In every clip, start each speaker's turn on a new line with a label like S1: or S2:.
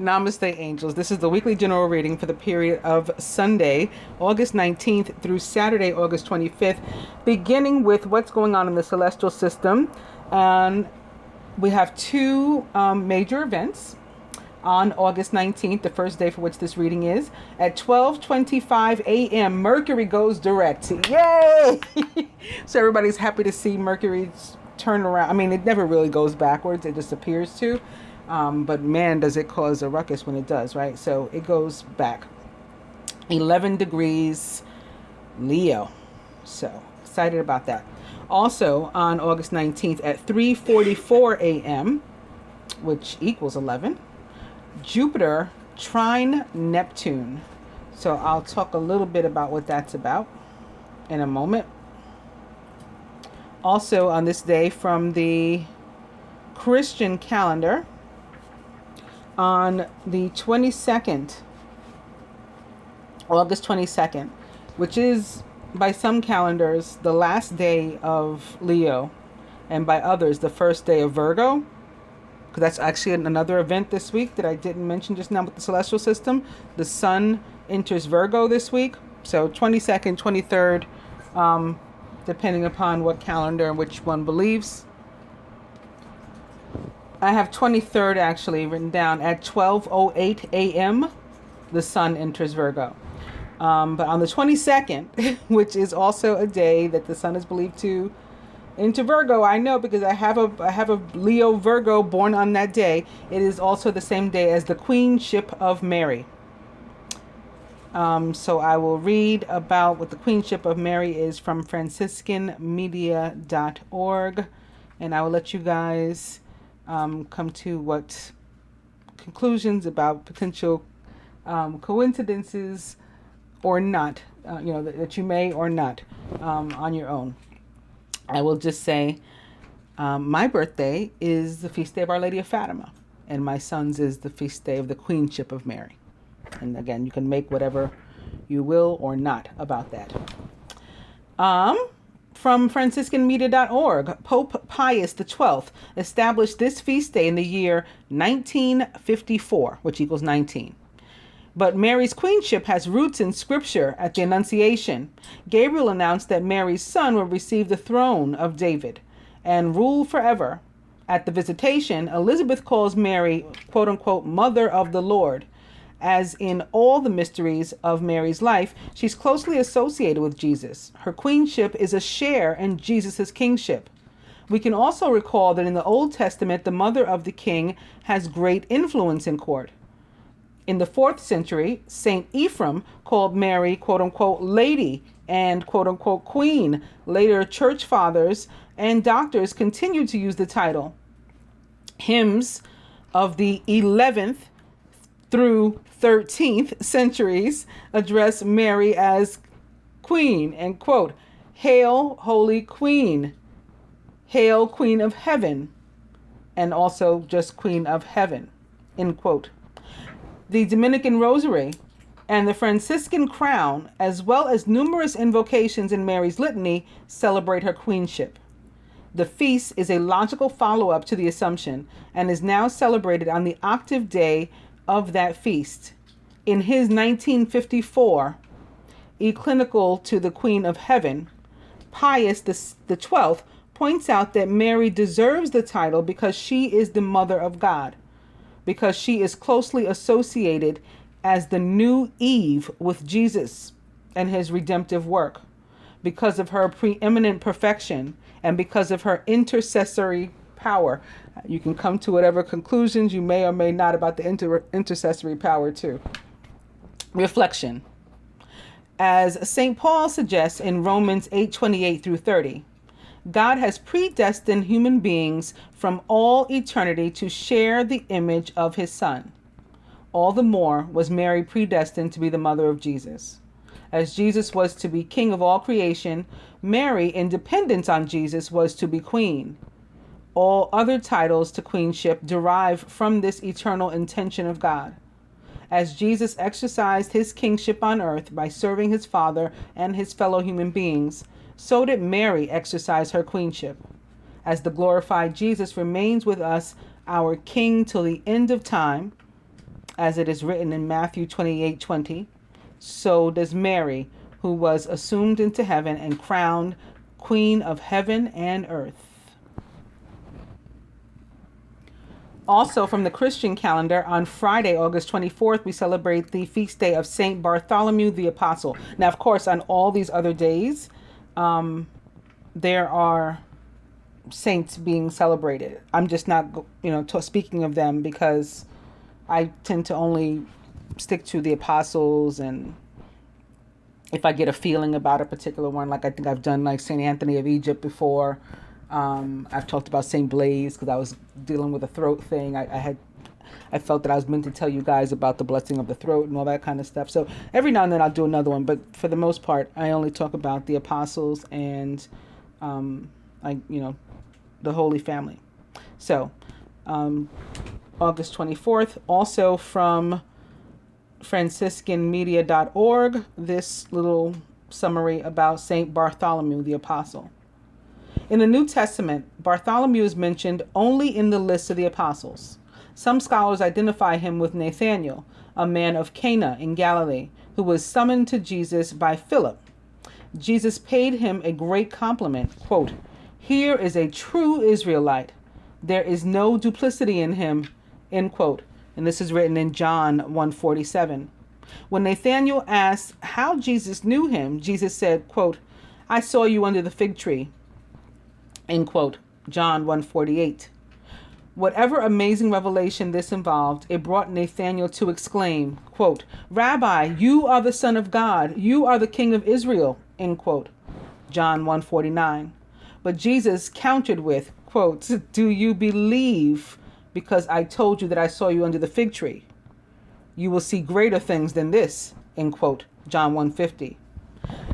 S1: Namaste, angels. This is the weekly general reading for the period of Sunday, August 19th through Saturday, August 25th, beginning with what's going on in the celestial system. And we have two major events on August 19th, the first day for which this reading is. At 12:25 a.m., Mercury goes direct. Yay! So everybody's happy to see Mercury's turn around. I mean, it never really goes backwards. It just appears to. But man, does it cause a ruckus when it does, right? So it goes back 11 degrees Leo. So excited about that. Also on August 19th at 3:44 a.m., which equals 11, Jupiter trine Neptune. So I'll talk a little bit about what that's about in a moment. Also on this day from the Christian calendar, on the 22nd, August 22nd, which is by some calendars the last day of Leo, and by others the first day of Virgo, because that's actually another event this week that I didn't mention just now with the celestial system. The sun enters Virgo this week, so 22nd, 23rd, depending upon what calendar and which one believes. I have 23rd actually written down at 12:08 a.m. the sun enters Virgo. But on the 22nd, which is also a day that the sun is believed to enter Virgo, I know because I have a Leo Virgo born on that day. It is also the same day as the Queenship of Mary. So I will read about what the Queenship of Mary is from franciscanmedia.org, and I will let you guys come to what conclusions about potential coincidences or not, that you may or not on your own. I will just say my birthday is the feast day of Our Lady of Fatima, and my son's is the feast day of the Queenship of Mary. And again, you can make whatever you will or not about that. From franciscanmedia.org, Pope Pius XII established this feast day in the year 1954, which equals 19. But Mary's queenship has roots in scripture. At the Annunciation, Gabriel announced that Mary's son would receive the throne of David and rule forever. At the Visitation, Elizabeth calls Mary, quote unquote, Mother of the Lord. As in all the mysteries of Mary's life, she's closely associated with Jesus. Her queenship is a share in Jesus' kingship. We can also recall that in the Old Testament, the mother of the king has great influence in court. In the 4th century, Saint Ephraim called Mary, quote unquote, Lady and quote unquote, Queen. Later, church fathers and doctors continued to use the title. Hymns of the 11th through 13th centuries address Mary as Queen and quote, Hail, Holy Queen, Hail, Queen of Heaven, and also just Queen of Heaven, end quote. The Dominican Rosary and the Franciscan Crown, as well as numerous invocations in Mary's litany, celebrate her queenship. The feast is a logical follow-up to the Assumption and is now celebrated on the octave day of that feast. In his 1954 Eclinical to the Queen of Heaven, Pius XII points out that Mary deserves the title because she is the Mother of God, because she is closely associated as the new Eve with Jesus and his redemptive work, because of her preeminent perfection, and because of her intercessory power. You can come to whatever conclusions you may or may not about the intercessory power too. Reflection. As St. Paul suggests in Romans 8:28 through 30, God has predestined human beings from all eternity to share the image of his Son. All the more was Mary predestined to be the mother of Jesus. As Jesus was to be king of all creation, Mary, in dependence on Jesus, was to be queen. All other titles to queenship derive from this eternal intention of God. As Jesus exercised his kingship on earth by serving his Father and his fellow human beings, so did Mary exercise her queenship. As the glorified Jesus remains with us, our King till the end of time, as it is written in Matthew 28:20, so does Mary, who was assumed into heaven and crowned Queen of heaven and earth. Also, from the Christian calendar, on Friday, August 24th, we celebrate the feast day of Saint Bartholomew the Apostle. Now, of course, on all these other days, there are saints being celebrated. I'm just not, speaking of them because I tend to only stick to the apostles, and if I get a feeling about a particular one, like I think I've done like St. Anthony of Egypt before. I've talked about St. Blaise because I was dealing with a throat thing. I felt that I was meant to tell you guys about the blessing of the throat and all that kind of stuff. So every now and then I'll do another one, but for the most part, I only talk about the apostles and, the Holy Family. So, August 24th, also from franciscanmedia.org, this little summary about Saint Bartholomew the Apostle. In the New Testament, Bartholomew is mentioned only in the list of the apostles. Some scholars identify him with Nathanael, a man of Cana in Galilee, who was summoned to Jesus by Philip. Jesus paid him a great compliment, quote, "Here is a true Israelite. There is no duplicity in him," end quote. And this is written in John 1:47. When Nathanael asked how Jesus knew him, Jesus said, quote, "I saw you under the fig tree," end quote. John 1:48. Whatever amazing revelation this involved, it brought Nathanael to exclaim, quote, "Rabbi, you are the Son of God. You are the King of Israel," end quote. John 1:49. But Jesus countered with, quote, "Do you believe because I told you that I saw you under the fig tree? You will see greater things than this," end quote. John 1:50.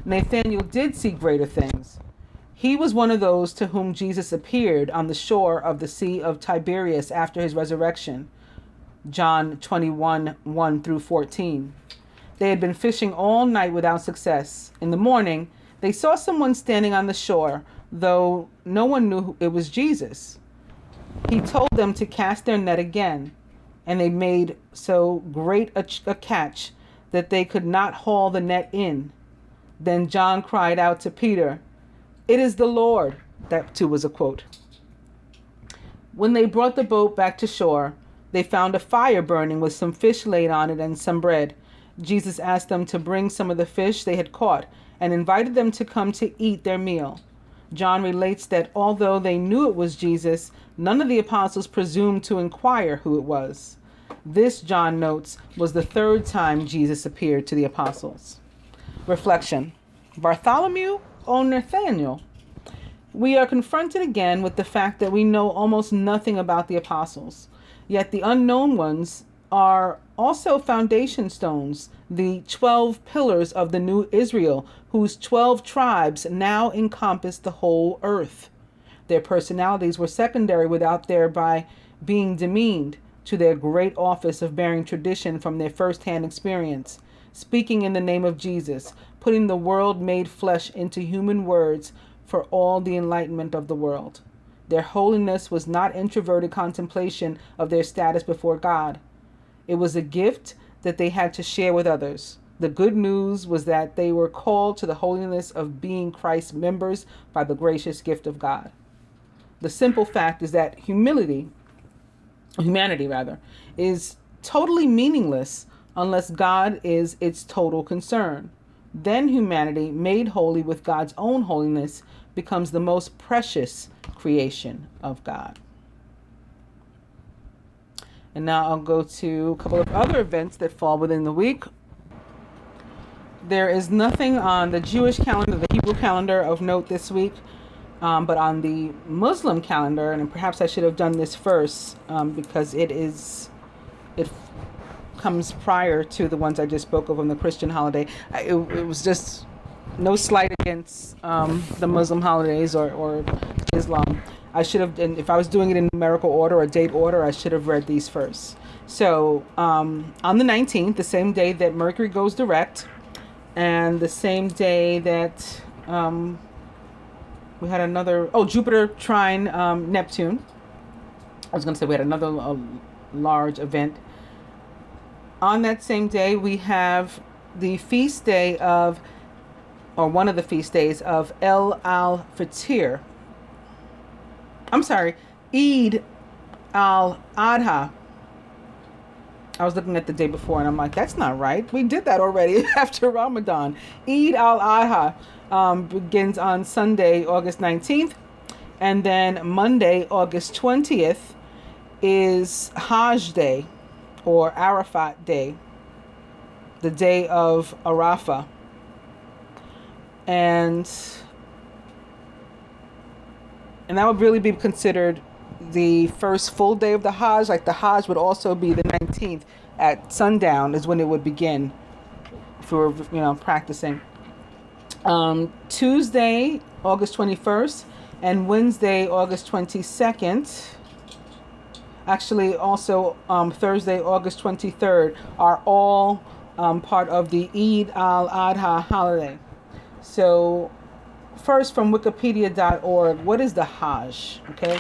S1: Nathanael did see greater things. He was one of those to whom Jesus appeared on the shore of the Sea of Tiberias after his resurrection. John 21:1 through 14. They had been fishing all night without success. In the morning, they saw someone standing on the shore, though no one knew it was Jesus. He told them to cast their net again, and they made so great a catch that they could not haul the net in. Then John cried out to Peter, "It is the Lord." That too was a quote. When they brought the boat back to shore, they found a fire burning with some fish laid on it and some bread. Jesus asked them to bring some of the fish they had caught and invited them to come to eat their meal. John relates that although they knew it was Jesus, none of the apostles presumed to inquire who it was. This, John notes, was the third time Jesus appeared to the apostles. Reflection. Bartholomew or Nathanael? We are confronted again with the fact that we know almost nothing about the apostles, yet the unknown ones are also foundation stones, the 12 pillars of the new Israel, whose 12 tribes now encompass the whole earth. Their personalities were secondary without thereby being demeaned to their great office of bearing tradition from their first-hand experience, speaking in the name of Jesus, putting the world made flesh into human words for all the enlightenment of the world. Their holiness was not introverted contemplation of their status before God. It was a gift that they had to share with others. The good news was that they were called to the holiness of being Christ's members by the gracious gift of God. The simple fact is that humanity is totally meaningless unless God is its total concern. Then humanity, made holy with God's own holiness, becomes the most precious creation of God. And now I'll go to a couple of other events that fall within the week. There is nothing on the Jewish calendar, the Hebrew calendar of note this week, but on the Muslim calendar, and perhaps I should have done this first because it comes prior to the ones I just spoke of on the Christian holiday. It was just no slight against the Muslim holidays or Islam. I should have, and if I was doing it in numerical order or date order, I should have read these first. So on the 19th, the same day that Mercury goes direct, and the same day that we had another, Jupiter trine Neptune. I was going to say we had another large event. On that same day, we have the feast day of, or one of the feast days of al-Fitr. I'm sorry, Eid al-Adha. I was looking at the day before and I'm like, that's not right. We did that already after Ramadan. Eid al-Adha begins on Sunday, August 19th. And then Monday, August 20th is Hajj Day or Arafat Day, the day of Arafah. And that would really be considered the first full day of the Hajj. Like the Hajj would also be the 19th at sundown is when it would begin if we were, practicing. Tuesday, August 21st and Wednesday, August 22nd. Actually, also Thursday, August 23rd are all part of the Eid al-Adha holiday. So first, from wikipedia.org, what is the Hajj? Okay.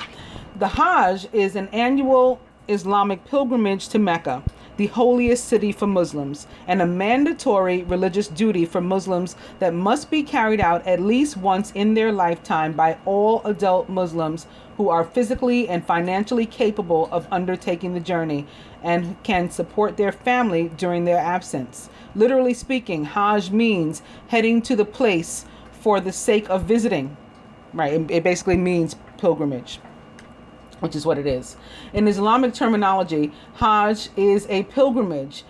S1: The Hajj is an annual Islamic pilgrimage to Mecca, the holiest city for Muslims, and a mandatory religious duty for Muslims that must be carried out at least once in their lifetime by all adult Muslims who are physically and financially capable of undertaking the journey and can support their family during their absence. Literally speaking, Hajj means heading to the place for the sake of visiting. Right? It basically means pilgrimage, which is what it is. In Islamic terminology, Hajj is a pilgrimage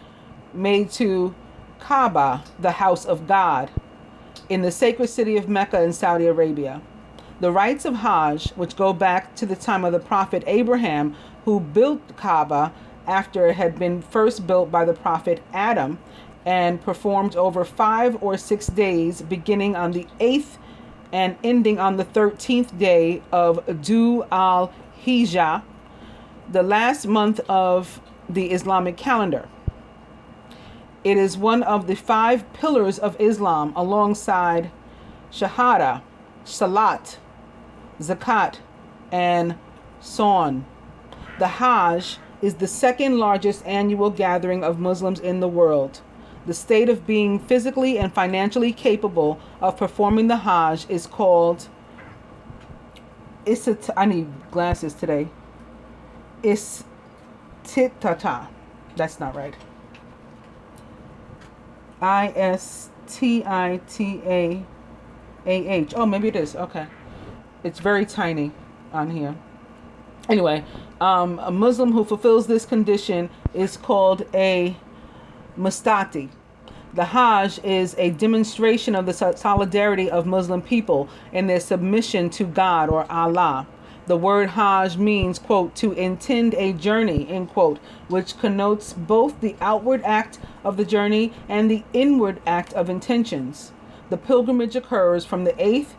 S1: made to Kaaba, the house of God, in the sacred city of Mecca in Saudi Arabia. The rites of Hajj, which go back to the time of the prophet Abraham, who built Kaaba after it had been first built by the prophet Adam, and performed over 5 or 6 days, beginning on the 8th and ending on the 13th day of Dhu al-Hijjah, the last month of the Islamic calendar. It is one of the 5 pillars of Islam alongside Shahada, Salat, Zakat, and Sawn. The Hajj is the second largest annual gathering of Muslims in the world. The state of being physically and financially capable of performing the Hajj is called I need glasses today. Istitata. That's not right. Istitaah. Oh, maybe it is. Okay. It's very tiny on here. Anyway, a Muslim who fulfills this condition is called a Mustati. The Hajj is a demonstration of the solidarity of Muslim people in their submission to God or Allah. The word Hajj means, quote, to intend a journey, end quote, which connotes both the outward act of the journey and the inward act of intentions. The pilgrimage occurs from the 8th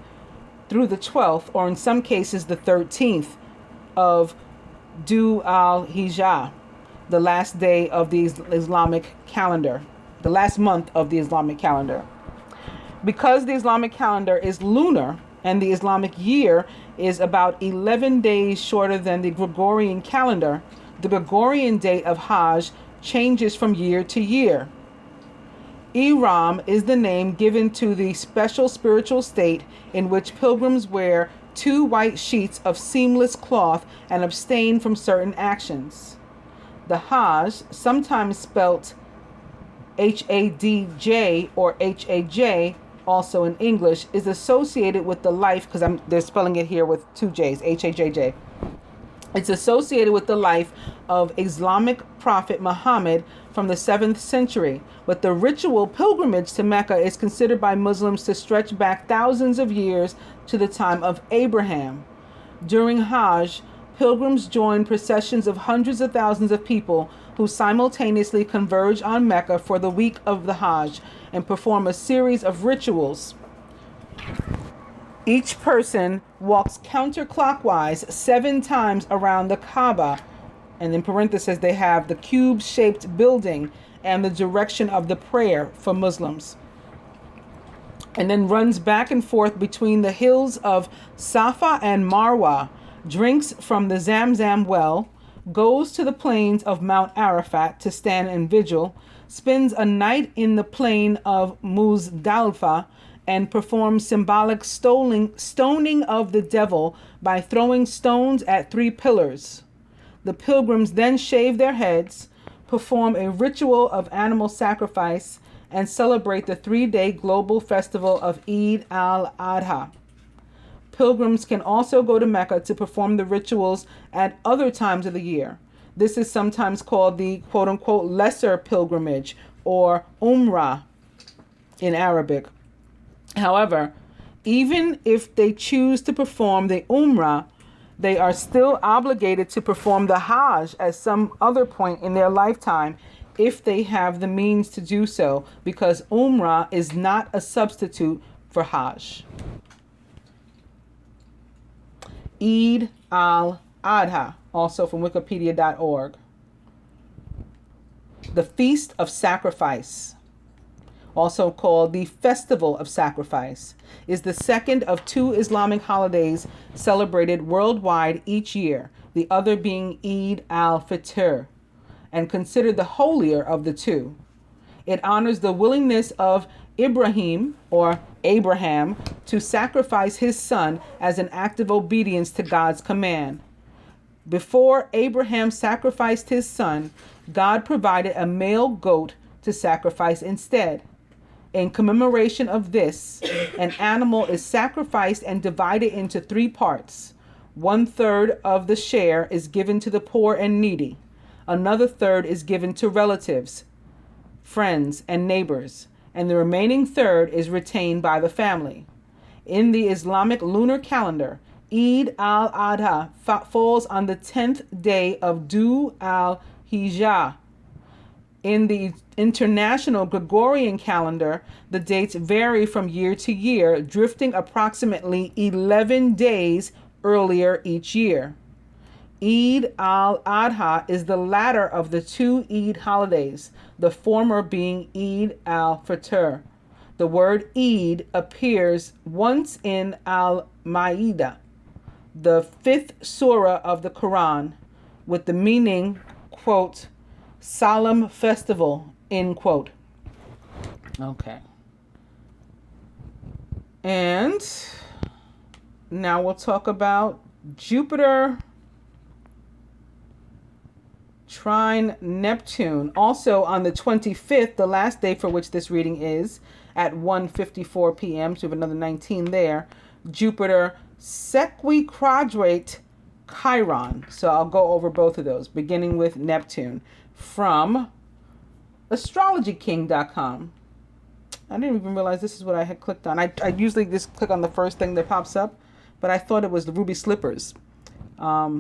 S1: through the 12th, or in some cases the 13th of Dhu al-Hijjah, the last day of the Islamic calendar, the last month of the Islamic calendar. Because the Islamic calendar is lunar and the Islamic year is about 11 days shorter than the Gregorian calendar, the Gregorian date of Hajj changes from year to year. Ihram is the name given to the special spiritual state in which pilgrims wear 2 white sheets of seamless cloth and abstain from certain actions. The Hajj, sometimes spelt Hadj or Haj, also in English, is associated with the life, because they're spelling it here with 2 J's, Hajj. It's associated with the life of Islamic prophet Muhammad from the 7th century, but the ritual pilgrimage to Mecca is considered by Muslims to stretch back thousands of years to the time of Abraham. During Hajj, pilgrims join processions of hundreds of thousands of people who simultaneously converge on Mecca for the week of the Hajj and perform a series of rituals. Each person walks counterclockwise 7 times around the Kaaba, and in parentheses they have the cube-shaped building and the direction of the prayer for Muslims, and then runs back and forth between the hills of Safa and Marwa, drinks from the Zamzam well, goes to the plains of Mount Arafat to stand in vigil, spends a night in the plain of Muzdalfa, and performs symbolic stoning of the devil by throwing stones at 3 pillars. The pilgrims then shave their heads, perform a ritual of animal sacrifice, and celebrate the 3-day global festival of Eid al-Adha. Pilgrims can also go to Mecca to perform the rituals at other times of the year. This is sometimes called the quote-unquote lesser pilgrimage, or Umrah in Arabic. However, even if they choose to perform the Umrah, they are still obligated to perform the Hajj at some other point in their lifetime if they have the means to do so, because Umrah is not a substitute for Hajj. Eid al-Adha, also from wikipedia.org. The Feast of Sacrifice, also called the Festival of Sacrifice, is the second of 2 Islamic holidays celebrated worldwide each year, the other being Eid al-Fitr, and considered the holier of the 2. It honors the willingness of Abraham to sacrifice his son as an act of obedience to God's command. Before Abraham sacrificed his son, God provided a male goat to sacrifice instead. In commemoration of this, an animal is sacrificed and divided into 3 parts. 1/3 of the share is given to the poor and needy. Another third is given to relatives, friends, and neighbors, and the remaining third is retained by the family. In the Islamic lunar calendar, Eid al-Adha falls on the 10th day of Dhu al-Hijjah. In the international Gregorian calendar, the dates vary from year to year, drifting approximately 11 days earlier each year. Eid al-Adha is the latter of the 2 Eid holidays, the former being Eid al-Fitr. The word Eid appears once in Al-Ma'idah, the 5th surah of the Quran, with the meaning, quote, solemn festival, end quote. Okay. And now we'll talk about Jupiter trine Neptune. Also on the 25th, the last day for which this reading is, at 1:54 p.m., so we have another 19 there, Jupiter sequiquadrate Chiron. So I'll go over both of those, beginning with Neptune from astrologyking.com. I didn't even realize this is what I had clicked on. I usually just click on the first thing that pops up, but I thought it was the Ruby Slippers, a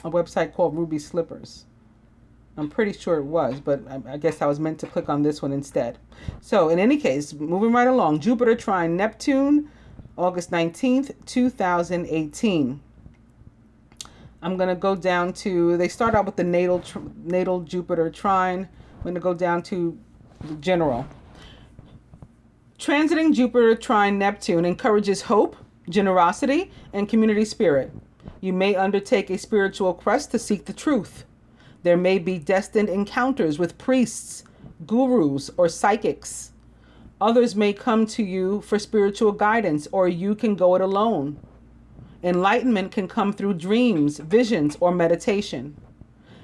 S1: website called Ruby Slippers. I'm pretty sure it was, but I guess I was meant to click on this one instead. So in any case, moving right along, Jupiter trine Neptune, August 19th, 2018. I'm going to go down to, they start out with the natal Jupiter trine. I'm going to go down to the general. Transiting Jupiter trine Neptune encourages hope, generosity, and community spirit. You may undertake a spiritual quest to seek the truth. There may be destined encounters with priests, gurus, or psychics. Others may come to you for spiritual guidance, or you can go it alone. Enlightenment can come through dreams, visions, or meditation.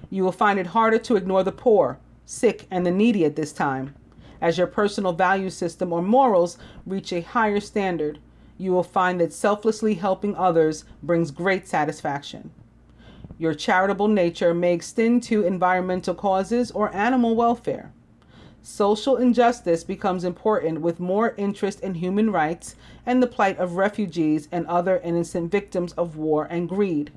S1: You will find it harder to ignore the poor, sick, and the needy at this time. As your personal value system or morals reach a higher standard, you will find that selflessly helping others brings great satisfaction. Your charitable nature may extend to environmental causes or animal welfare. Social injustice becomes important with more interest in human rights and the plight of refugees and other innocent victims of war and greed.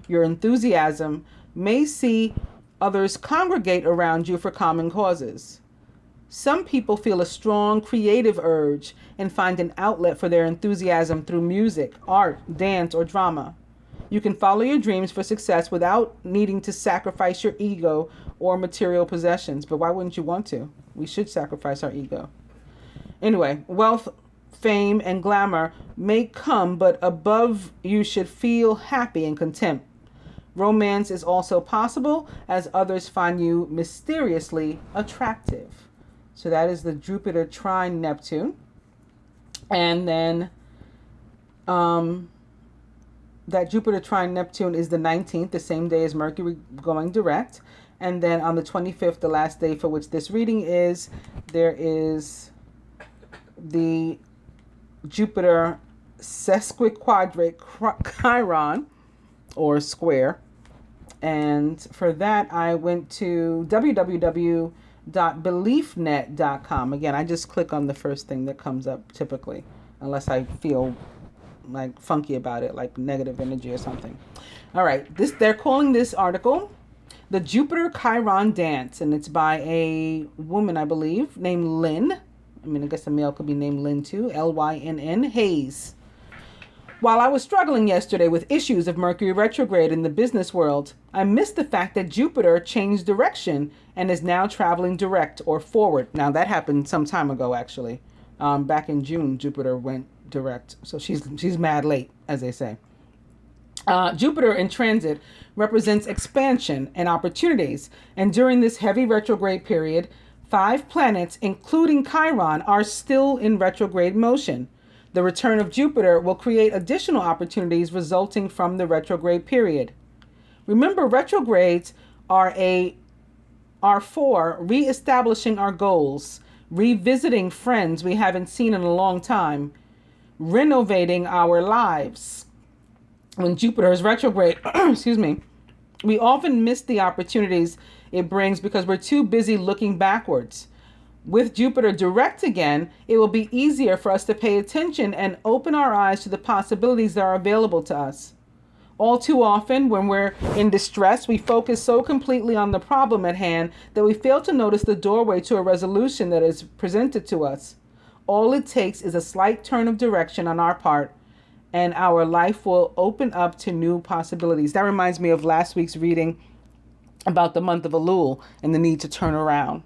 S1: Your enthusiasm may see others congregate around you for common causes. Some people feel a strong creative urge and find an outlet for their enthusiasm through music, art, dance, or drama. You can follow your dreams for success without needing to sacrifice your ego or material possessions. But why wouldn't you want to? We should sacrifice our ego. Anyway, wealth, fame, and glamour may come, but above you should feel happy and content. Romance is also possible as others find you mysteriously attractive. So that is the Jupiter trine Neptune. And then that Jupiter trine Neptune is the 19th, the same day as Mercury going direct. And then on the 25th, the last day for which this reading is, there is the Jupiter sesquiquadrate Chiron, or square. And for that, I went to www.beliefnet.com. Again, I just click on the first thing that comes up typically, unless I feel like funky about it, like negative energy or something. All right, they're calling this article The Jupiter Chiron Dance, and it's by a woman, I believe, named Lynn. I mean, I guess a male could be named Lynn too, Lynn Hayes. While I was struggling yesterday with issues of Mercury retrograde in the business world, I missed the fact that Jupiter changed direction and is now traveling direct or forward. Now, that happened some time ago, actually. Back in June, Jupiter went direct. So she's mad late, as they say. Jupiter in transit represents expansion and opportunities. And during this heavy retrograde period, 5 planets, including Chiron, are still in retrograde motion. The return of Jupiter will create additional opportunities resulting from the retrograde period. Remember, retrogrades are for reestablishing our goals, revisiting friends we haven't seen in a long time, renovating our lives. When Jupiter is retrograde, we often miss the opportunities it brings because we're too busy looking backwards. With Jupiter direct again, it will be easier for us to pay attention and open our eyes to the possibilities that are available to us. All too often, when we're in distress, we focus so completely on the problem at hand that we fail to notice the doorway to a resolution that is presented to us. All it takes is a slight turn of direction on our part, and our life will open up to new possibilities. That reminds me of last week's reading about the month of Elul and the need to turn around.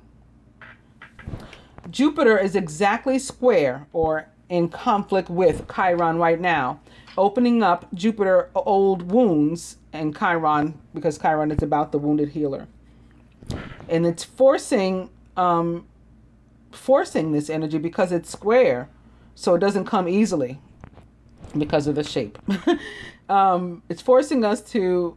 S1: Jupiter is exactly square or in conflict with Chiron right now, opening up Jupiter old wounds, and Chiron, because Chiron is about the wounded healer. And it's forcing this energy because it's square, so it doesn't come easily because of the shape. It's forcing us to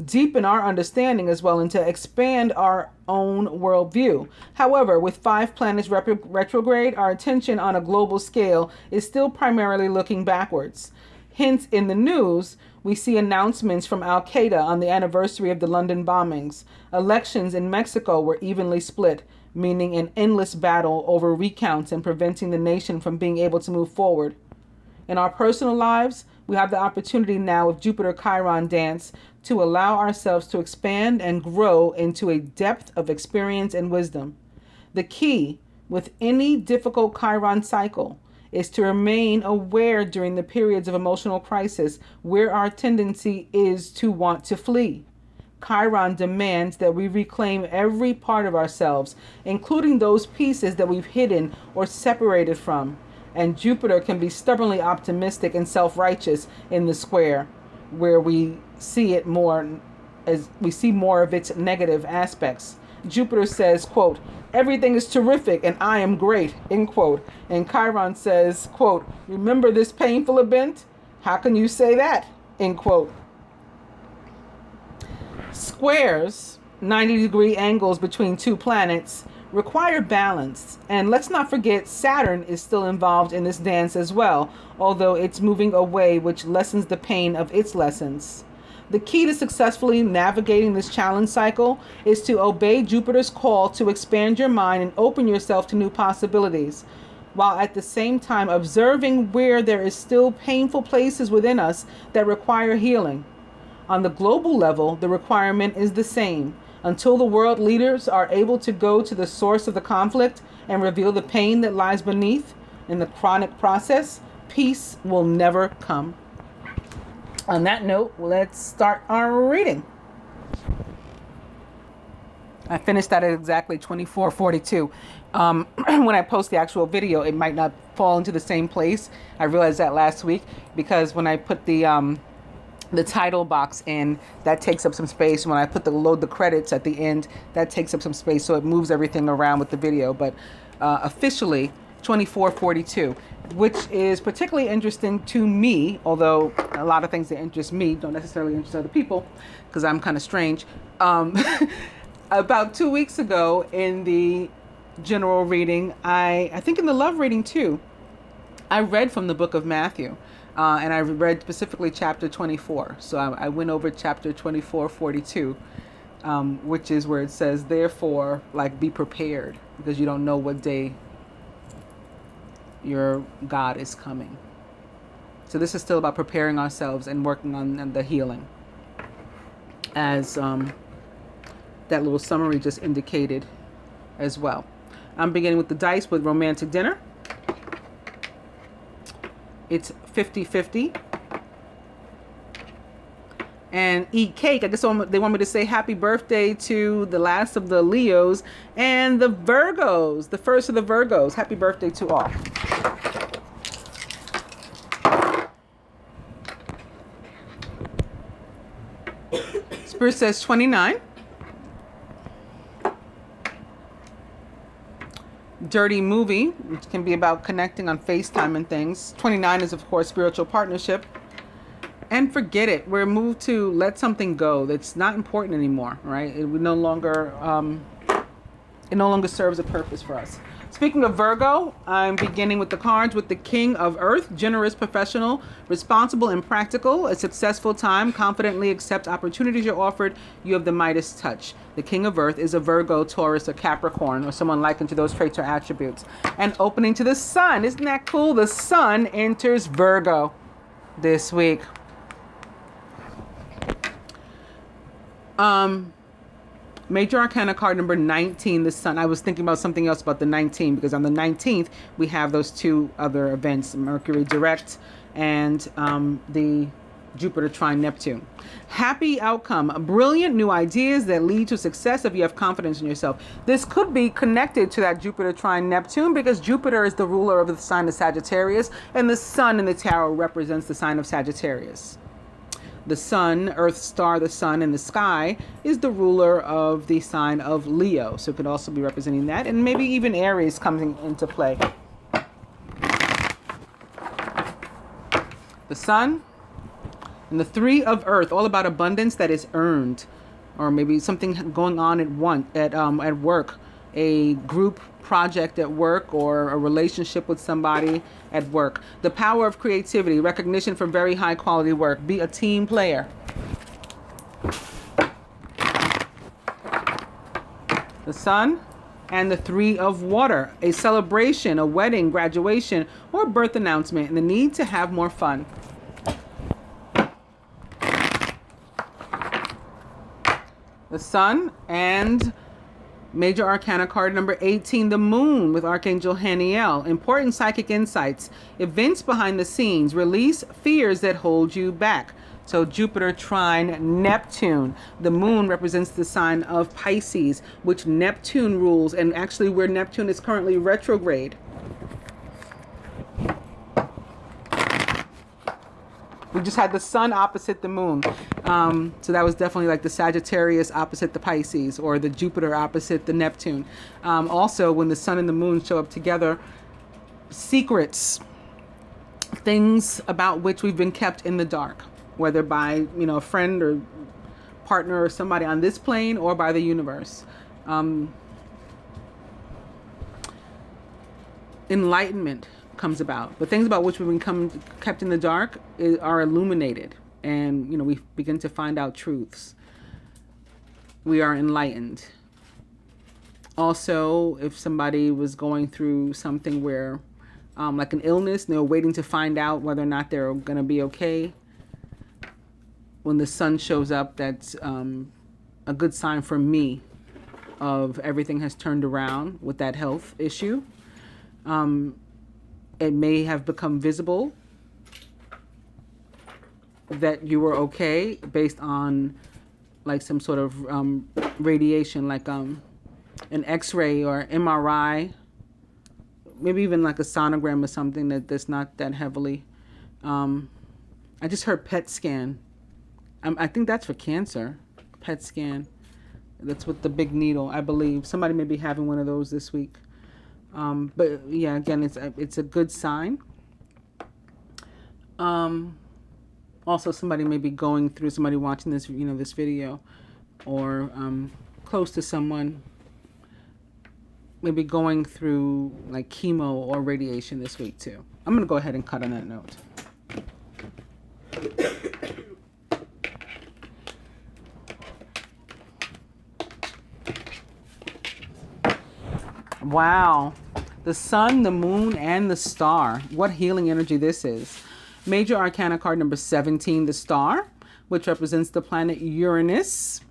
S1: deepen our understanding as well and to expand our own worldview. However, with 5 planets retrograde, our attention on a global scale is still primarily looking backwards. Hence, in the news, we see announcements from al-Qaeda on the anniversary of the London bombings. Elections in Mexico were evenly split, meaning an endless battle over recounts and preventing the nation from being able to move forward. In our personal lives, we have the opportunity now with Jupiter Chiron dance to allow ourselves to expand and grow into a depth of experience and wisdom. The key with any difficult Chiron cycle is to remain aware during the periods of emotional crisis where our tendency is to want to flee. Chiron demands that we reclaim every part of ourselves, including those pieces that we've hidden or separated from. And Jupiter can be stubbornly optimistic and self-righteous in the square, where we see it more as we see more of its negative aspects. Jupiter says, quote, "Everything is terrific and I am great," end quote. And Chiron says, quote, "Remember this painful event? How can you say that?" End quote. Squares, 90-degree angles between 2 planets, require balance. And let's not forget Saturn is still involved in this dance as well, although it's moving away, which lessens the pain of its lessons. The key to successfully navigating this challenge cycle is to obey Jupiter's call to expand your mind and open yourself to new possibilities, while at the same time observing where there is still painful places within us that require healing. On the global level, the requirement is the same. Until the world leaders are able to go to the source of the conflict and reveal the pain that lies beneath in the chronic process, peace will never come. On that note, let's start our reading. I finished that at exactly 24:42. When I post the actual video, it might not fall into the same place. I realized that last week because when I put the the title box in. That takes up some space. When I load the credits at the end, that takes up some space, so it moves everything around with the video. But officially 2442, which is particularly interesting to me, although a lot of things that interest me don't necessarily interest other people, because I'm kind of strange. About 2 weeks ago in the general reading, I think in the love reading too, I read from the book of Matthew, and I read specifically chapter 24. So I went over chapter 24:42, which is where it says, therefore, like, be prepared, because you don't know what day your God is coming. So this is still about preparing ourselves and working on the healing, as that little summary just indicated as well. I'm beginning with the dice with romantic dinner. It's 50-50. And eat cake. I guess they want me to say happy birthday to the last of the Leos and the Virgos, the first of the Virgos. Happy birthday to all. Spirit says 29. Dirty movie, which can be about connecting on FaceTime and things. 29 is, of course, spiritual partnership. And forget it. We're moved to let something go that's not important anymore, right? It no longer serves a purpose for us. Speaking of Virgo, I'm beginning with the cards with the King of Earth, generous, professional, responsible, and practical, a successful time, confidently accept opportunities you're offered. You have the Midas touch. The King of Earth is a Virgo, Taurus, or Capricorn, or someone likened to those traits or attributes. And opening to the Sun. Isn't that cool? The Sun enters Virgo this week. Major Arcana card number 19, the Sun. I was thinking about something else about the 19, because on the 19th, we have those two other events, Mercury direct and the Jupiter trine Neptune. Happy outcome, brilliant new ideas that lead to success if you have confidence in yourself. This could be connected to that Jupiter trine Neptune, because Jupiter is the ruler of the sign of Sagittarius, and the Sun in the tarot represents the sign of Sagittarius. The Sun, Earth star, the Sun in the sky, is the ruler of the sign of Leo. So it could also be representing that. And maybe even Aries coming into play. The Sun and the Three of Earth, all about abundance that is earned. Or maybe something going on at work. A group project at work, or a relationship with somebody at work. The power of creativity, recognition for very high quality work. Be a team player. The Sun and the Three of Water, a celebration, a wedding, graduation, or birth announcement, and the need to have more fun. The Sun and Major Arcana card number 18, the Moon with Archangel Haniel. Important psychic insights, events behind the scenes, release fears that hold you back. So Jupiter trine Neptune. The Moon represents the sign of Pisces, which Neptune rules, and actually where Neptune is currently retrograde. We just had the Sun opposite the Moon. So that was definitely like the Sagittarius opposite the Pisces, or the Jupiter opposite the Neptune. Also, when the Sun and the Moon show up together, secrets, things about which we've been kept in the dark, whether by, a friend or partner or somebody on this plane, or by the universe. Enlightenment comes about, but things about which we've been kept in the dark are illuminated, and we begin to find out truths. We are enlightened. Also, if somebody was going through something where like an illness, they're waiting to find out whether or not they're going to be okay, when the Sun shows up, that's a good sign for me of everything has turned around with that health issue. It may have become visible that you were okay based on like some sort of radiation, like an X-ray or MRI, maybe even like a sonogram or something that's not that heavily. I just heard PET scan I think that's for cancer. PET scan. That's with the big needle, I believe. Somebody may be having one of those this week. But yeah, again, it's a good sign. Also, somebody may be going through, somebody watching this, this video, or close to someone, maybe going through like chemo or radiation this week too. I'm going to go ahead and cut on that note. Wow. The sun, the moon, and the star. What healing energy this is. Major Arcana card number 17, the star, which represents the planet Uranus,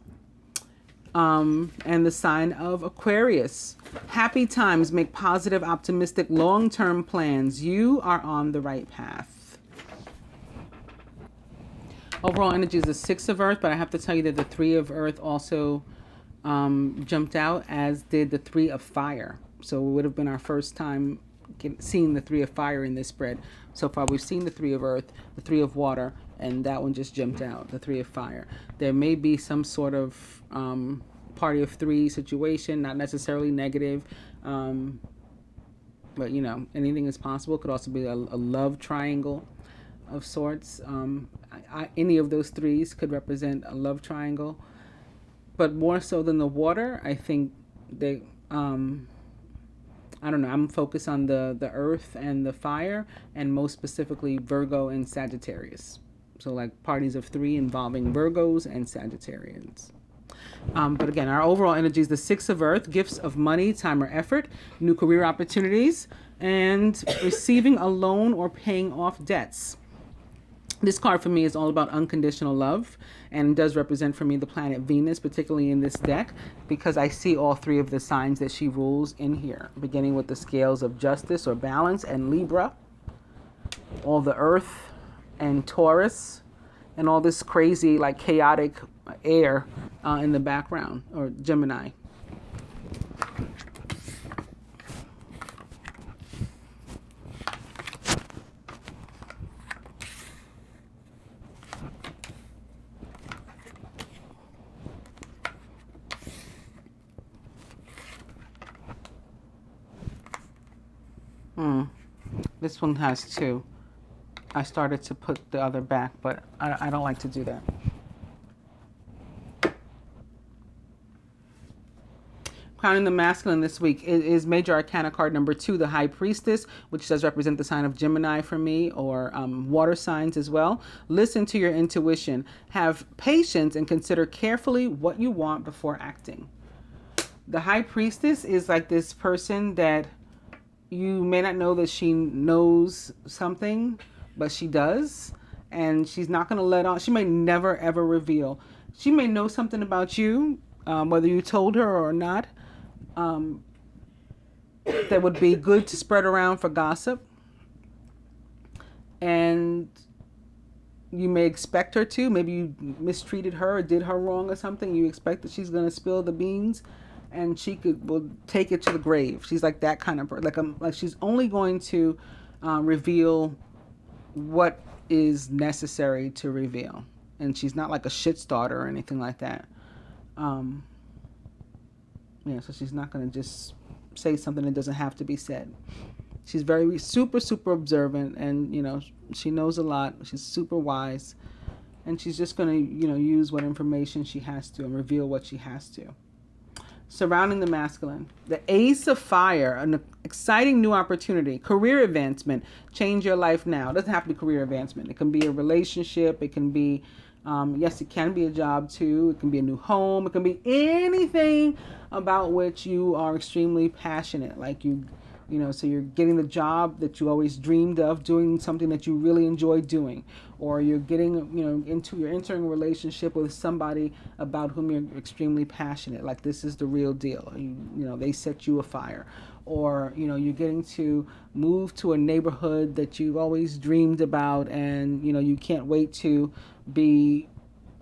S1: and the sign of Aquarius. Happy times, make positive, optimistic, long-term plans. You are on the right path. Overall energy is the 6 of Earth, but I have to tell you that the 3 of Earth also jumped out, as did the 3 of Fire. So it would have been our first time seeing the 3 of Fire in this spread. So far we've seen the 3 of Earth, the 3 of Water, and that one just jumped out, the 3 of Fire. There may be some sort of party of 3 situation, not necessarily negative, but anything is possible. Could also be a love triangle of sorts. Any of those 3s could represent a love triangle, but more so than the water, I think they I don't know, I'm focused on the earth and the fire, and most specifically Virgo and Sagittarius. So like parties of 3 involving Virgos and Sagittarians. But again, our overall energy is the 6 of Earth, gifts of money, time, or effort, new career opportunities, and receiving a loan or paying off debts. This card for me is all about unconditional love, and does represent for me the planet Venus, particularly in this deck, because I see all 3 of the signs that she rules in here, beginning with the scales of justice or balance and Libra, all the earth and Taurus, and all this crazy like chaotic air in the background, or Gemini. This one has 2. I started to put the other back, but I don't like to do that. Crowning the masculine this week is Major Arcana card number 2, the High Priestess, which does represent the sign of Gemini for me, or water signs as well. Listen to your intuition. Have patience and consider carefully what you want before acting. The High Priestess is like this person that you may not know that she knows something, but she does, and she's not going to let on. She may never ever reveal. She may know something about you, whether you told her or not, that would be good to spread around for gossip, and you may expect her to. Maybe you mistreated her or did her wrong or something. You expect that she's going to spill the beans, and she will take it to the grave. She's like that kind of person. Like she's only going to reveal what is necessary to reveal, and she's not like a shit starter or anything like that. So she's not going to just say something that doesn't have to be said. She's very super observant, and she knows a lot. She's super wise, and she's just going to use what information she has to and reveal what she has to. Surrounding the masculine, the Ace of Fire, an exciting new opportunity, career advancement, change your life now. It doesn't have to be career advancement. It can be a relationship. It can be, yes, it can be a job too. It can be a new home. It can be anything about which you are extremely passionate. Like so you're getting the job that you always dreamed of, doing something that you really enjoy doing, or you're getting, you're entering a relationship with somebody about whom you're extremely passionate. Like this is the real deal. They set you afire, or you're getting to move to a neighborhood that you've always dreamed about, and you can't wait to be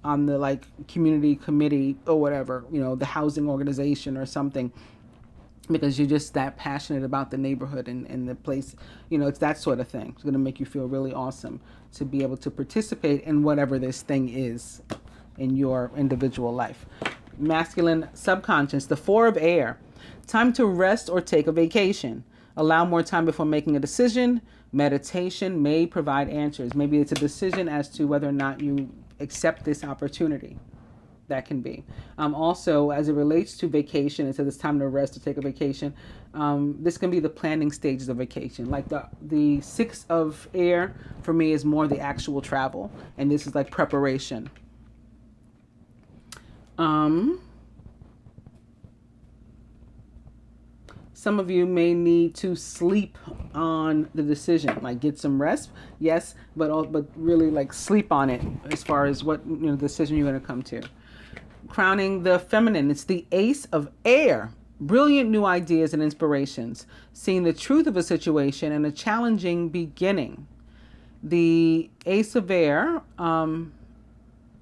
S1: on the community committee or whatever, the housing organization or something, because you're just that passionate about the neighborhood and the place. It's that sort of thing. It's going to make you feel really awesome to be able to participate in whatever this thing is. in your individual life. Masculine subconscious, the 4 of air. Time to rest or take a vacation. Allow more time before making a decision. Meditation may provide answers. Maybe it's a decision as to whether or not you accept this opportunity. That can be. Also, as it relates to vacation, it says it's time to rest or take a vacation. This can be the planning stages of vacation. Like the 6 of air for me is more the actual travel. And this is like preparation. Some of you may need to sleep on the decision, like get some rest, yes, but really like sleep on it as far as what decision you're going to come to. Crowning the feminine, it's the Ace of Air. Brilliant new ideas and inspirations, seeing the truth of a situation and a challenging beginning. The Ace of Air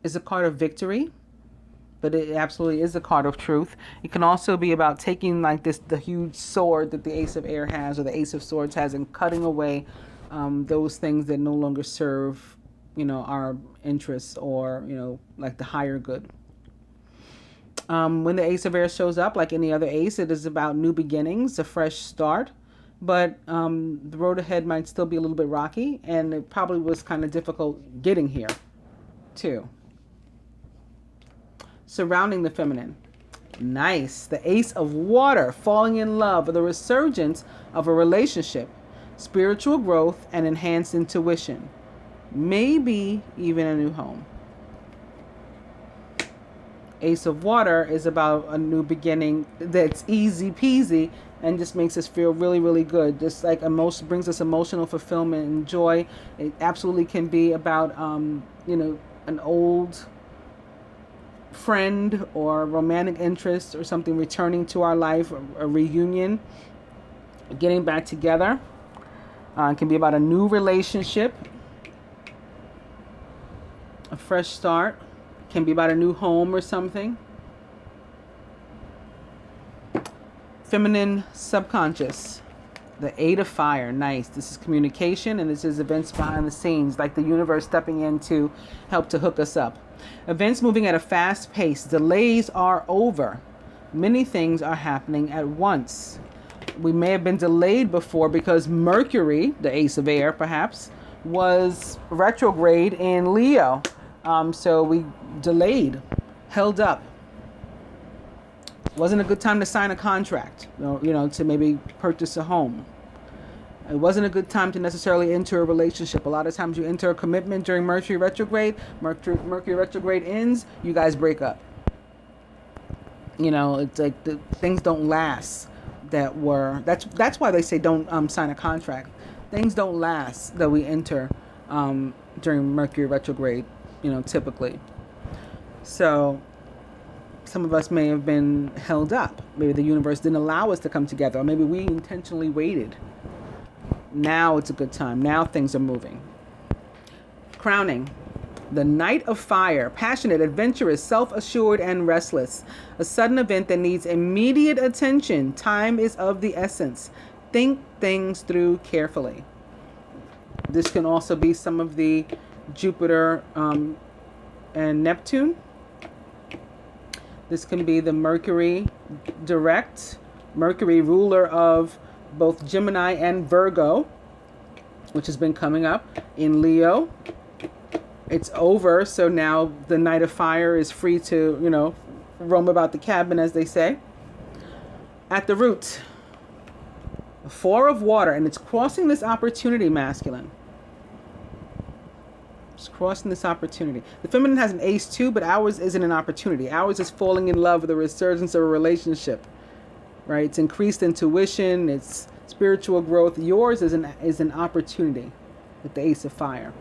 S1: is a card of victory, but it absolutely is a card of truth. It can also be about taking like the huge sword that the Ace of Air has, or the Ace of Swords has, and cutting away those things that no longer serve, our interests, or, like the higher good. When the Ace of Air shows up, like any other ace, it is about new beginnings, a fresh start. But the road ahead might still be a little bit rocky, and it probably was kind of difficult getting here, too. Surrounding the feminine. Nice. The Ace of Water, falling in love, or the resurgence of a relationship, spiritual growth, and enhanced intuition. Maybe even a new home. Ace of Water is about a new beginning that's easy peasy and just makes us feel really, really good. Just like brings us emotional fulfillment and joy. It absolutely can be about, an old friend or romantic interest or something returning to our life, a reunion, getting back together. It can be about a new relationship, a fresh start. It can be about a new home or something. Feminine subconscious, the 8 of Fire. Nice. This is communication, and this is events behind the scenes, like the universe stepping in to help to hook us up. Events moving at a fast pace. Delays are over. Many things are happening at once. We may have been delayed before because Mercury, the Ace of Air perhaps, was retrograde in Leo. So we delayed, held up. Wasn't a good time to sign a contract, to maybe purchase a home. It wasn't a good time to necessarily enter a relationship. A lot of times you enter a commitment during Mercury retrograde. Mercury retrograde ends, you guys break up. It's like things don't last. That's why they say don't sign a contract. Things don't last that we enter during Mercury retrograde, typically. So some of us may have been held up. Maybe the universe didn't allow us to come together, or maybe we intentionally waited. Now it's a good time. Now things are moving. Crowning, the Knight of Fire, passionate, adventurous, self-assured, and restless. A sudden event that needs immediate attention. Time is of the essence. Think things through carefully. This can also be some of the Jupiter and Neptune. This can be the Mercury direct. Mercury, ruler of both Gemini and Virgo, which has been coming up in Leo. It's over, so now the Knight of Fire is free to, roam about the cabin, as they say. At the root, 4 of Water, and it's crossing this opportunity, masculine. It's crossing this opportunity. The feminine has an ace too, but ours isn't an opportunity. Ours is falling in love with the resurgence of a relationship. Right? It's increased intuition, it's spiritual growth. Yours is an opportunity with the Ace of Fire.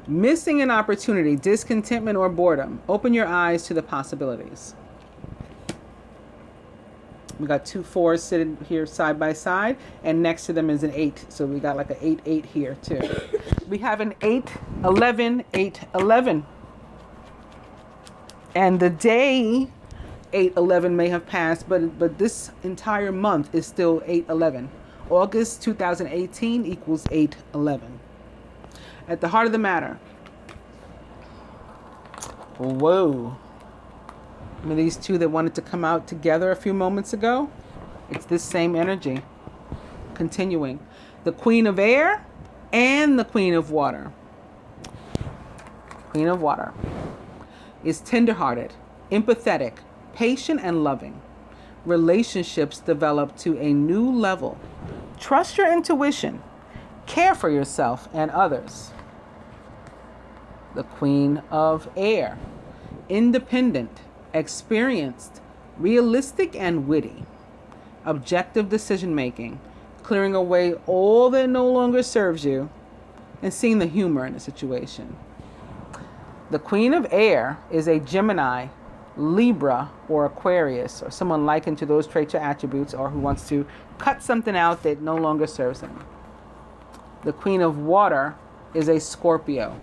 S1: Missing an opportunity, discontentment, or boredom. Open your eyes to the possibilities. We got 2 4s sitting here side by side, and next to them is an 8. So we got like an 8 8 here too. We have an 8 11 8 11. And the day 8/11 may have passed, but this entire month is still 8/11. August 2018 equals 8/11. At the heart of the matter, Whoa. Remember these two that wanted to come out together a few moments ago? It's this same energy. Continuing. The Queen of Air and the Queen of Water. Queen of Water is tenderhearted, empathetic, patient, and loving. Relationships develop to a new level. Trust your intuition. Care for yourself and others. The Queen of Air. Independent, experienced, realistic, and witty. Objective decision making. Clearing away all that no longer serves you and seeing the humor in the situation. The Queen of Air is a Gemini, Libra, or Aquarius, or someone likened to those traits or attributes, or who wants to cut something out that no longer serves them. The Queen of Water is a Scorpio,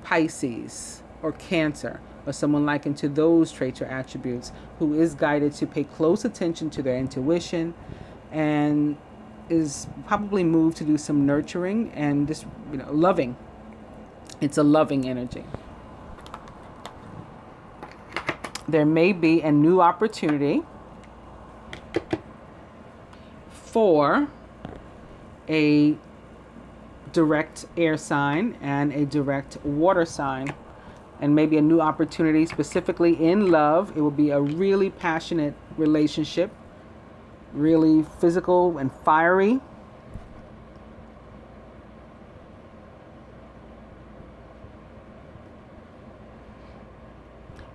S1: Pisces, or Cancer, or someone likened to those traits or attributes, who is guided to pay close attention to their intuition and is probably moved to do some nurturing and just, loving. It's a loving energy. There may be a new opportunity for a direct air sign and a direct water sign, and maybe a new opportunity specifically in love. It will be a really passionate relationship, really physical and fiery.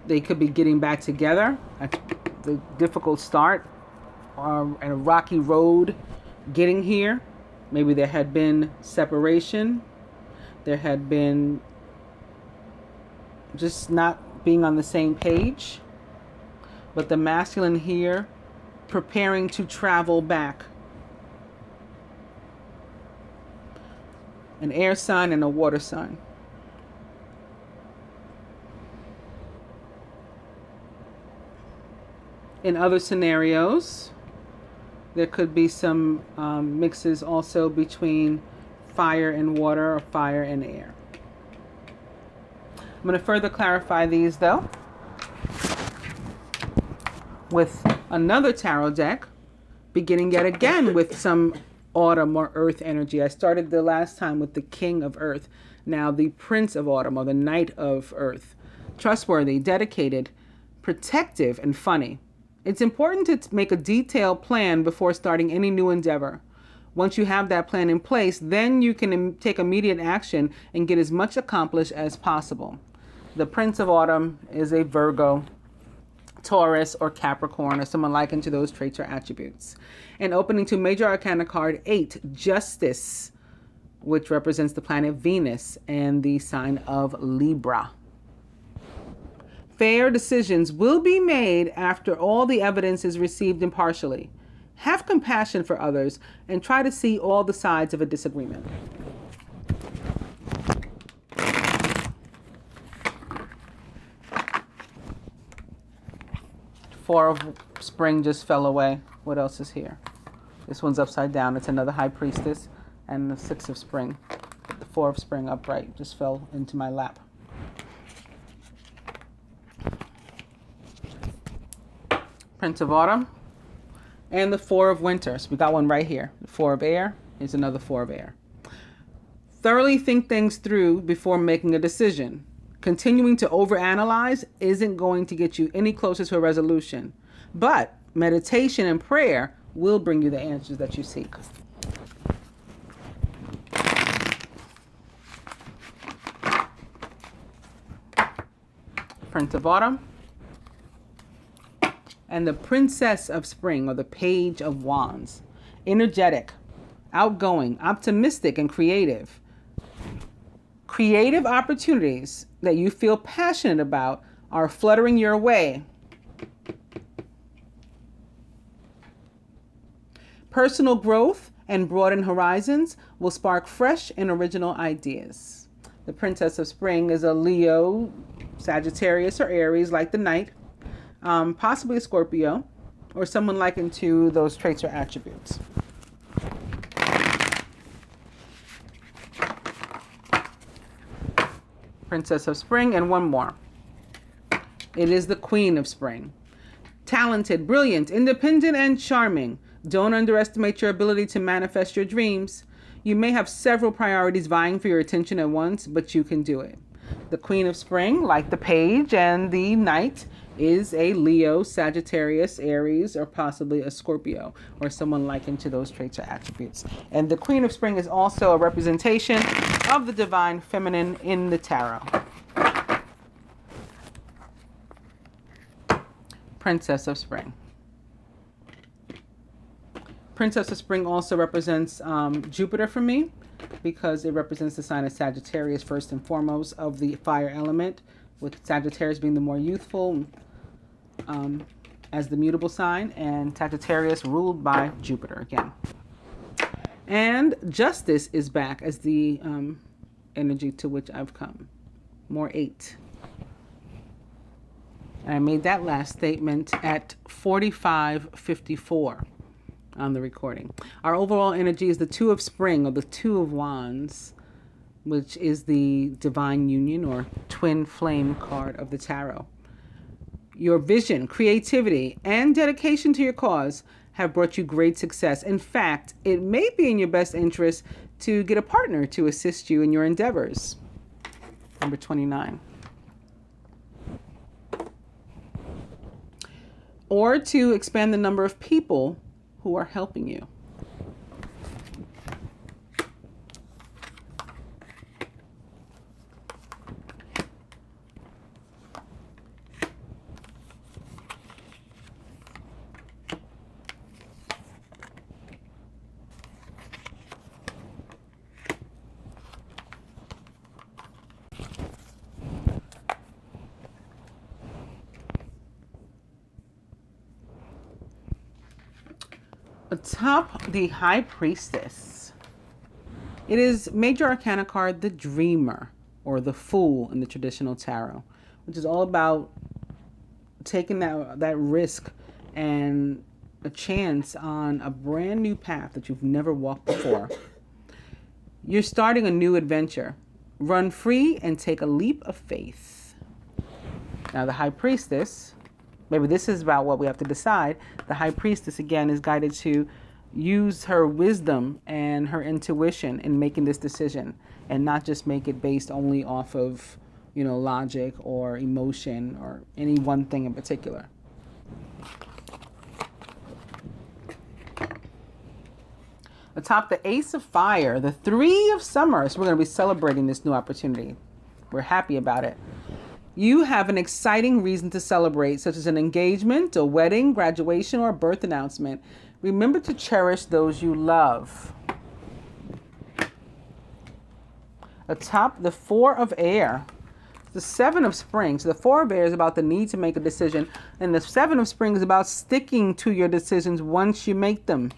S1: They could be getting back together at the difficult start and a rocky road getting here. Maybe there had been separation. There had been just not being on the same page. But the masculine here preparing to travel back. An air sign and a water sign. In other scenarios, there could be some mixes also between fire and water, or fire and air. I'm going to further clarify these though with another tarot deck, beginning yet again with some autumn or earth energy. I started the last time with the King of Earth. Now the Prince of Autumn, or the Knight of Earth. Trustworthy, dedicated, protective, and funny. It's important to make a detailed plan before starting any new endeavor. Once you have that plan in place, then you can take immediate action and get as much accomplished as possible. The Prince of Autumn is a Virgo, Taurus, or Capricorn, or someone likened to those traits or attributes. And opening to Major Arcana card 8, Justice, which represents the planet Venus and the sign of Libra. Fair decisions will be made after all the evidence is received impartially. Have compassion for others and try to see all the sides of a disagreement. Four of Spring just fell away. What else is here? This one's upside down. It's another High Priestess. And the Six of Spring. The Four of Spring upright just fell into my lap. Prince of Autumn, and the Four of Winter. So we got one right here. The Four of Air is another Four of Air. Thoroughly think things through before making a decision. Continuing to overanalyze isn't going to get you any closer to a resolution, but meditation and prayer will bring you the answers that you seek. Prince of Autumn. And the Princess of Spring, or the Page of Wands. Energetic, outgoing, optimistic, and creative. Creative opportunities that you feel passionate about are fluttering your way. Personal growth and broadened horizons will spark fresh and original ideas. The Princess of Spring is a Leo, Sagittarius, or Aries, like the Knight. Possibly a Scorpio, or someone likened to those traits or attributes. Princess of Spring, and one more. It is the queen of spring. Talented, brilliant, independent, and charming. Don't underestimate your ability to manifest your dreams. You may have several priorities vying for your attention at once, but you can do it. The queen of spring, like the page and the knight, is a Leo, Sagittarius, Aries, or possibly a Scorpio, or someone likened to those traits or attributes. And the queen of spring is also a representation of the divine feminine in the tarot. Princess of spring. Princess of spring also represents Jupiter for me, because it represents the sign of Sagittarius first and foremost of the fire element, with Sagittarius being the more youthful as the mutable sign, and Sagittarius ruled by Jupiter again. And justice is back as the energy to which I've come. More 8. And I made that last statement at 45:54 on the recording. Our overall energy is the 2 of spring, or the 2 of wands, which is the divine union or twin flame card of the tarot. Your vision, creativity, and dedication to your cause have brought you great success. In fact, it may be in your best interest to get a partner to assist you in your endeavors. Number 29. Or to expand the number of people who are helping you. Atop the High Priestess, it is Major Arcana card, the Dreamer, or the Fool in the traditional tarot, which is all about taking that risk and a chance on a brand new path that you've never walked before. You're starting a new adventure. Run free and take a leap of faith. Now, the High Priestess, maybe this is about what we have to decide. The High Priestess, again, is guided to use her wisdom and her intuition in making this decision, and not just make it based only off of, logic or emotion or any one thing in particular. Atop the Ace of Fire, the 3 of Summer. So we're going to be celebrating this new opportunity. We're happy about it. You have an exciting reason to celebrate, such as an engagement, a wedding, graduation, or a birth announcement. Remember to cherish those you love. Atop the 4 of Air, the 7 of Spring. So the 4 of Air is about the need to make a decision, and the 7 of Spring is about sticking to your decisions once you make them.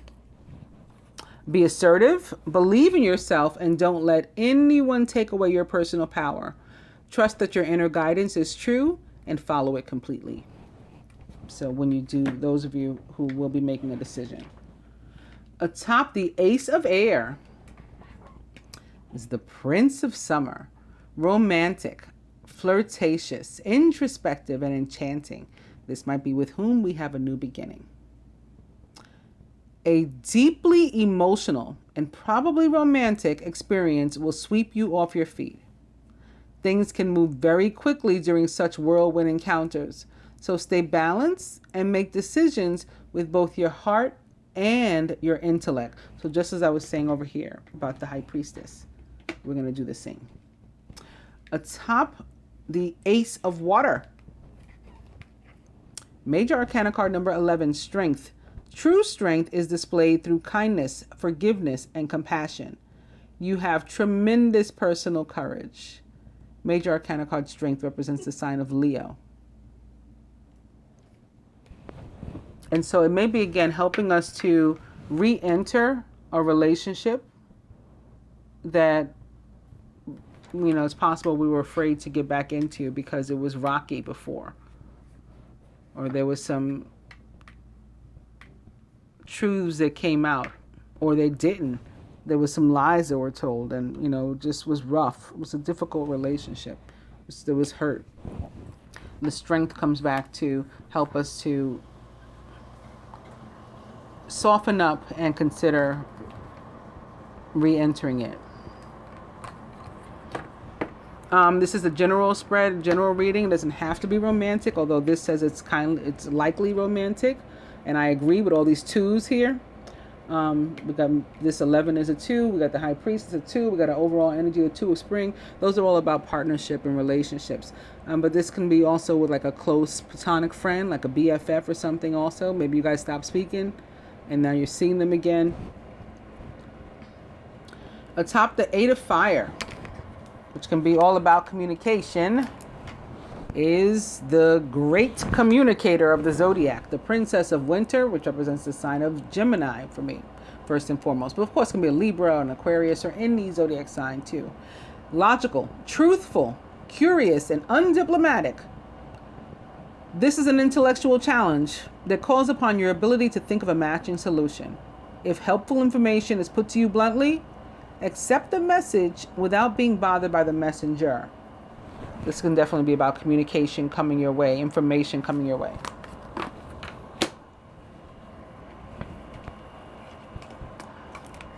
S1: Be assertive, believe in yourself, and don't let anyone take away your personal power. Trust that your inner guidance is true and follow it completely. So when you do, those of you who will be making a decision. Atop the Ace of Air is the Prince of Summer. Romantic, flirtatious, introspective, and enchanting. This might be with whom we have a new beginning. A deeply emotional and probably romantic experience will sweep you off your feet. Things can move very quickly during such whirlwind encounters, so stay balanced and make decisions with both your heart and your intellect. So just as I was saying over here about the High Priestess, we're going to do the same. Atop the Ace of Water, Major Arcana card number 11, Strength. True strength is displayed through kindness, forgiveness, and compassion. You have tremendous personal courage. Major Arcana card Strength represents the sign of Leo. And so it may be, again, helping us to re-enter a relationship that, it's possible we were afraid to get back into because it was rocky before. Or there was some truths that came out, or they didn't. There was some lies that were told, and just was rough. It was a difficult relationship. There was hurt. the strength comes back to help us to soften up and consider re-entering it. This is a general spread, general reading. It doesn't have to be romantic, although this says it's likely romantic, and I agree with all these twos here. We got this 11 is a 2. We got the High Priest is a 2. We got an overall energy of 2 of spring. Those are all about partnership and relationships. But this can be also with like a close platonic friend, like a BFF or something. Also, maybe you guys stopped speaking, and now you're seeing them again. Atop the 8 of Fire, which can be all about communication, is the great communicator of the zodiac, the Princess of Winter, which represents the sign of Gemini for me, first and foremost. But of course, it can be a Libra, an Aquarius, or any zodiac sign too. Logical, truthful, curious, and undiplomatic. This is an intellectual challenge that calls upon your ability to think of a matching solution. If helpful information is put to you bluntly, accept the message without being bothered by the messenger. This can definitely be about communication coming your way, information coming your way.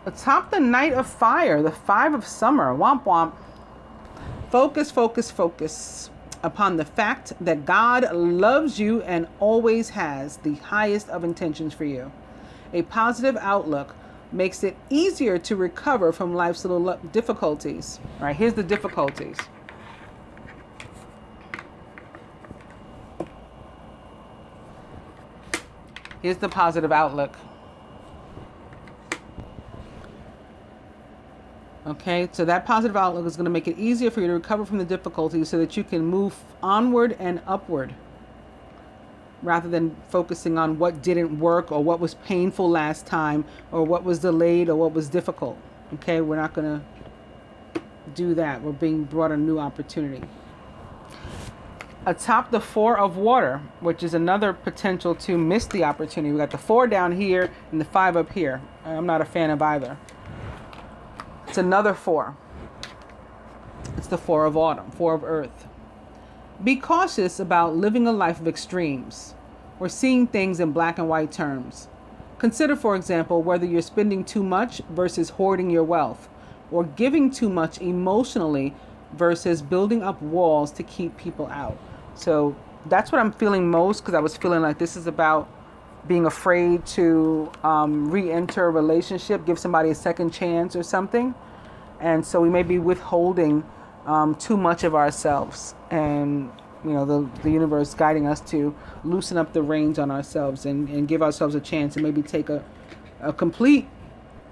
S1: Atop the Knight of Fire, the 5 of Summer, womp womp. Focus, focus, focus upon the fact that God loves you and always has the highest of intentions for you. A positive outlook makes it easier to recover from life's little difficulties. All right, here's the difficulties. Here's the positive outlook. Okay, so that positive outlook is going to make it easier for you to recover from the difficulties so that you can move onward and upward rather than focusing on what didn't work or what was painful last time or what was delayed or what was difficult. Okay, we're not going to do that. We're being brought a new opportunity. Atop the 4 of Water, which is another potential to miss the opportunity. We got the 4 down here and the 5 up here. I'm not a fan of either. It's another 4. It's the 4 of Autumn, 4 of Earth. Be cautious about living a life of extremes or seeing things in black and white terms. Consider, for example, whether you're spending too much versus hoarding your wealth, or giving too much emotionally versus building up walls to keep people out. So that's what I'm feeling most, because I was feeling like this is about being afraid to re-enter a relationship, give somebody a second chance or something. And so we may be withholding too much of ourselves. And, you know, the universe guiding us to loosen up the reins on ourselves and give ourselves a chance and maybe take a complete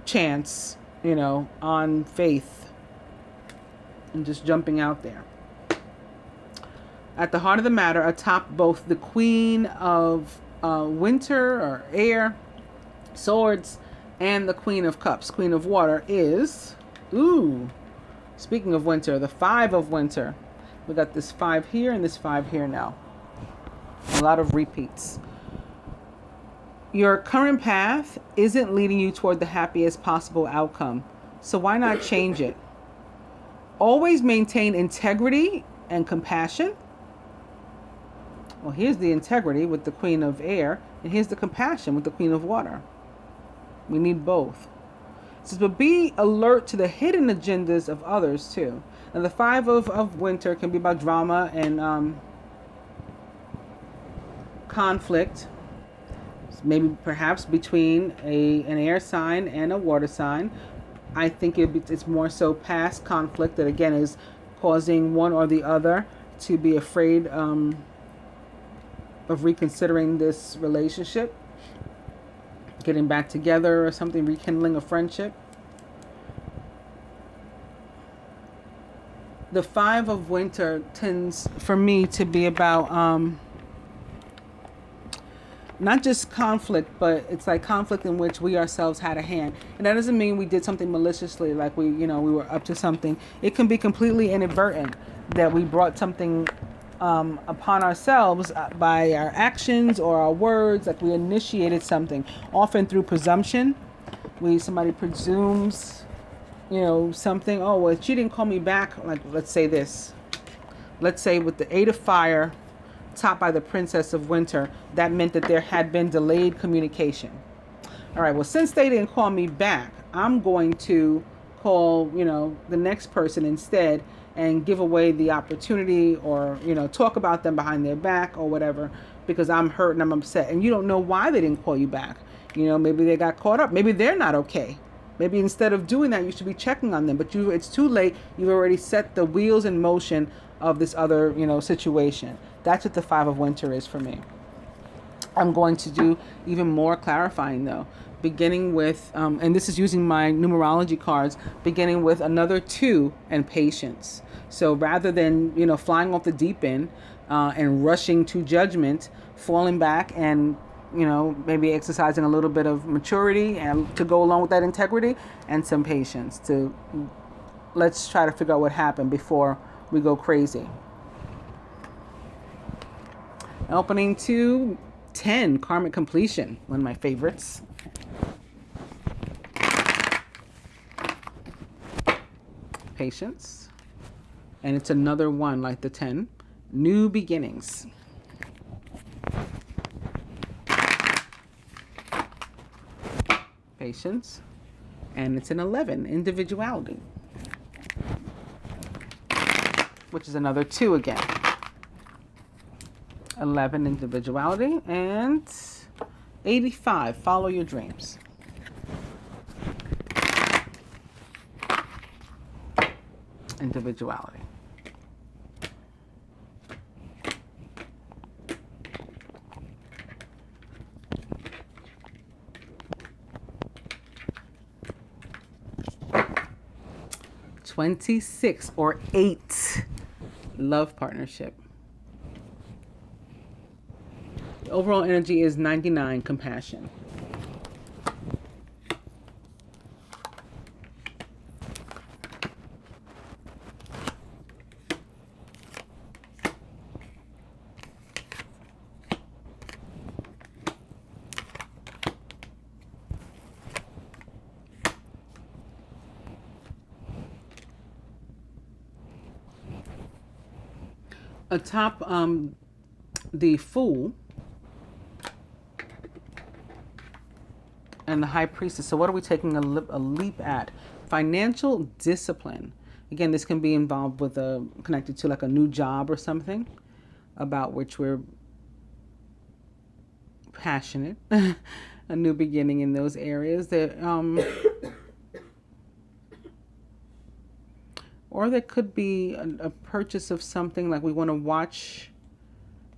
S1: chance, you know, on faith and just jumping out there. At the heart of the matter, atop both the Queen of Winter or Air, Swords, and the Queen of Cups, Queen of Water, is, speaking of winter, the 5 of Winter. We got this 5 here and this 5 here now. A lot of repeats. Your current path isn't leading you toward the happiest possible outcome, so why not change it? Always maintain integrity and compassion. Well, here's the integrity with the Queen of Air, and here's the compassion with the Queen of Water. We need both. It says, but be alert to the hidden agendas of others too. Now, the 5 of Winter can be about drama and conflict, maybe perhaps between an air sign and a water sign. I think it's more so past conflict that, again, is causing one or the other to be afraid of reconsidering this relationship, getting back together or something, rekindling a friendship. The 5 of Winter tends for me to be about not just conflict, but it's like conflict in which we ourselves had a hand. And that doesn't mean we did something maliciously, like we were up to something. It can be completely inadvertent that we brought something upon ourselves by our actions or our words, like we initiated something, often through presumption. Somebody presumes, something. Oh, well, she didn't call me back. Like, let's say this. Let's say with the 8 of Fire, topped by the Princess of Winter, that meant that there had been delayed communication. All right, well, since they didn't call me back, I'm going to call, the next person instead and give away the opportunity, or, talk about them behind their back or whatever, because I'm hurt and I'm upset. And you don't know why they didn't call you back. Maybe they got caught up. Maybe they're not okay. Maybe instead of doing that, you should be checking on them. But it's too late. You've already set the wheels in motion of this other, situation. That's what the Five of Winter is for me. I'm going to do even more clarifying, though, beginning with, and this is using my numerology cards, beginning with another 2 and patience. So rather than, flying off the deep end and rushing to judgment, falling back and, maybe exercising a little bit of maturity and to go along with that integrity, and some patience let's try to figure out what happened before we go crazy. Opening to 10, karmic completion, one of my favorites. Patience. And it's another one like the 10, new beginnings. Patience. And it's an 11, individuality, which is another 2 again. 11, individuality. And 85, follow your dreams. Individuality. (26) or 8, love partnership. The overall energy is 99, compassion. Atop the Fool and the High Priestess. So what are we taking a leap at? Financial discipline. Again, this can be involved with connected to like a new job or something about which we're passionate. A new beginning in those areas. Or there could be a purchase of something, like we want to watch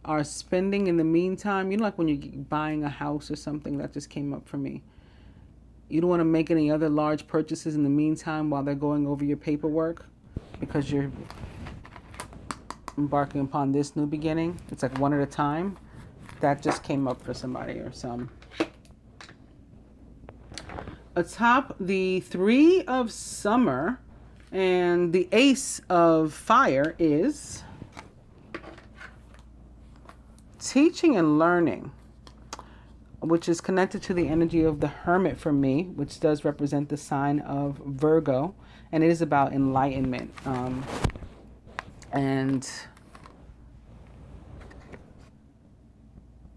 S1: our spending in the meantime. Like when you're buying a house or something, that just came up for me. You don't want to make any other large purchases in the meantime while they're going over your paperwork, because you're embarking upon this new beginning. It's like one at a time. That just came up for somebody or some. Atop the 3 of Summer and the Ace of Fire is teaching and learning, which is connected to the energy of the Hermit for me, which does represent the sign of Virgo, and it is about enlightenment. And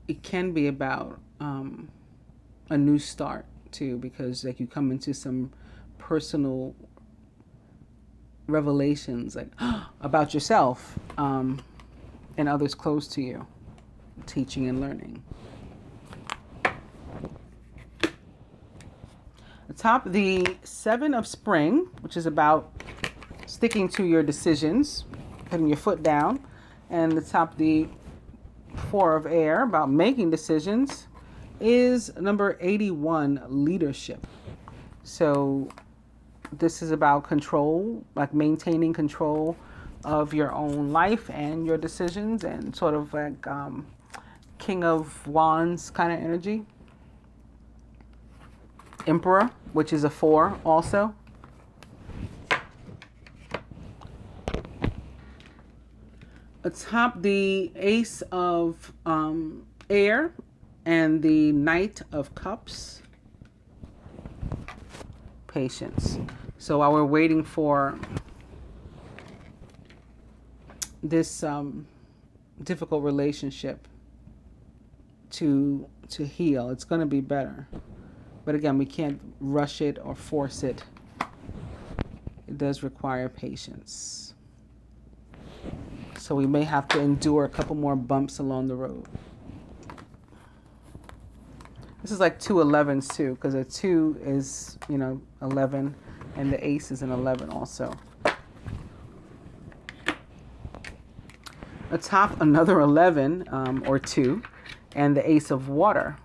S1: it can be about a new start too, because like you come into some personal revelations like about yourself and others close to you. Teaching and learning. Atop the 7 of Spring, which is about sticking to your decisions, putting your foot down, and atop the 4 of Air, about making decisions, is number 81, leadership. So this is about control, like maintaining control of your own life and your decisions, and sort of like King of Wands kind of energy. Emperor, which is a 4 also. Atop the Ace of Air and the Knight of Cups. Patience. So while we're waiting for this difficult relationship to heal. It's going to be better. But again, we can't rush it or force it. It does require patience. So we may have to endure a couple more bumps along the road. This is like 2 11s too, because a 2 is, 11, and the ace is an 11 also. Atop another 11 or 2, and the ace of water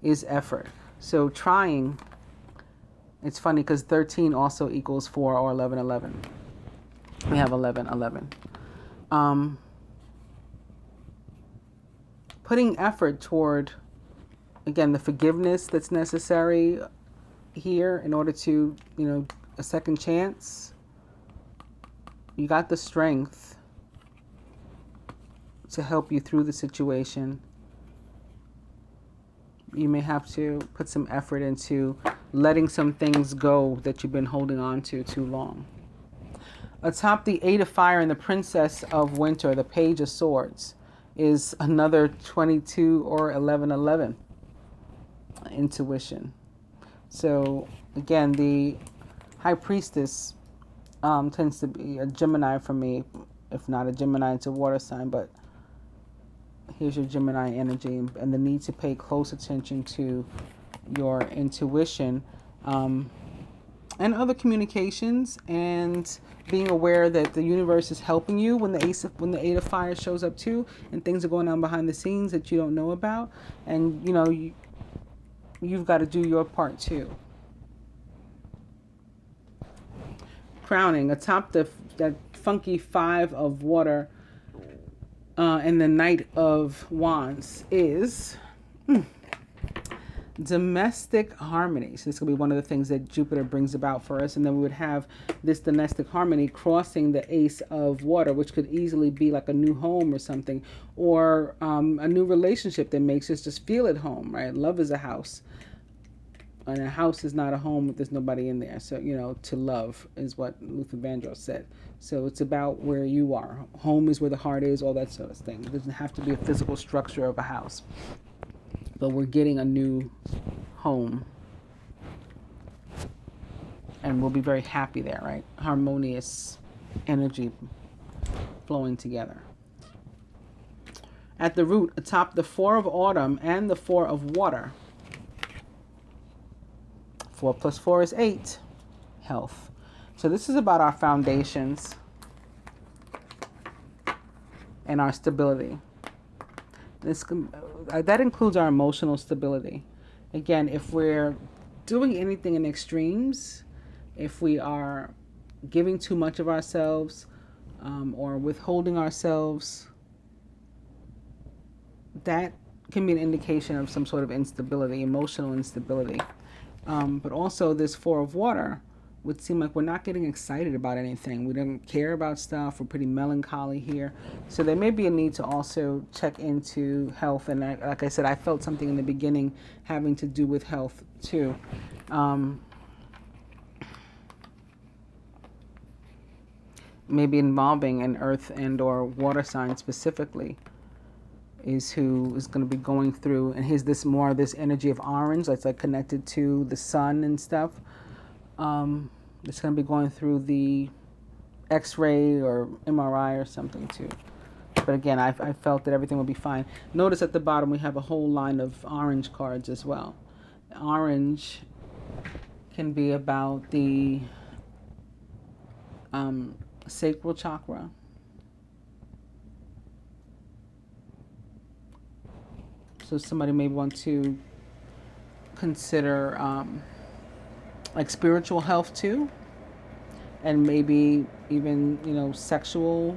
S1: is effort. So trying, it's funny because 13 also equals 4 or 11 11. We have 11 11. Putting effort toward, again, the forgiveness that's necessary here in order to, a second chance. You got the strength to help you through the situation. You may have to put some effort into letting some things go that you've been holding on to too long. Atop the 8 of fire and the princess of winter, the page of swords, is another 22 or 11 11 intuition. So again, the high priestess tends to be a Gemini for me, if not a Gemini, it's a water sign, but here's your Gemini energy and the need to pay close attention to your intuition and other communications, and being aware that the universe is helping you when the 8 of fire shows up too, and things are going on behind the scenes that you don't know about, and you've got to do your part too. Crowning atop that funky 5 of water and the Knight of Wands is domestic harmony. So this will be one of the things that Jupiter brings about for us. And then we would have this domestic harmony crossing the ace of water, which could easily be like a new home or something, or a new relationship that makes us just feel at home, right? Love is a house. And a house is not a home if there's nobody in there. So, to love is what Luther Vandross said. So it's about where you are. Home is where the heart is, all that sort of thing. It doesn't have to be a physical structure of a house. But we're getting a new home. And we'll be very happy there, right? Harmonious energy flowing together. At the root, atop the 4 of autumn and the 4 of water, 4 plus 4 is 8. Health. So this is about our foundations and our stability. That includes our emotional stability. Again, if we're doing anything in extremes, if we are giving too much of ourselves or withholding ourselves, that can be an indication of some sort of instability, emotional instability. But also this 4 of water would seem like we're not getting excited about anything. We don't care about stuff. We're pretty melancholy here. So there may be a need to also check into health. And like I said, I felt something in the beginning having to do with health too. Maybe involving an earth and or water sign specifically is who is going to be going through, and here's this energy of orange that's like connected to the sun and stuff. It's going to be going through the X-ray or MRI or something too. But again, I felt that everything will be fine. Notice at the bottom we have a whole line of orange cards as well. Orange can be about the sacral chakra. So somebody may want to consider like spiritual health too, and maybe even sexual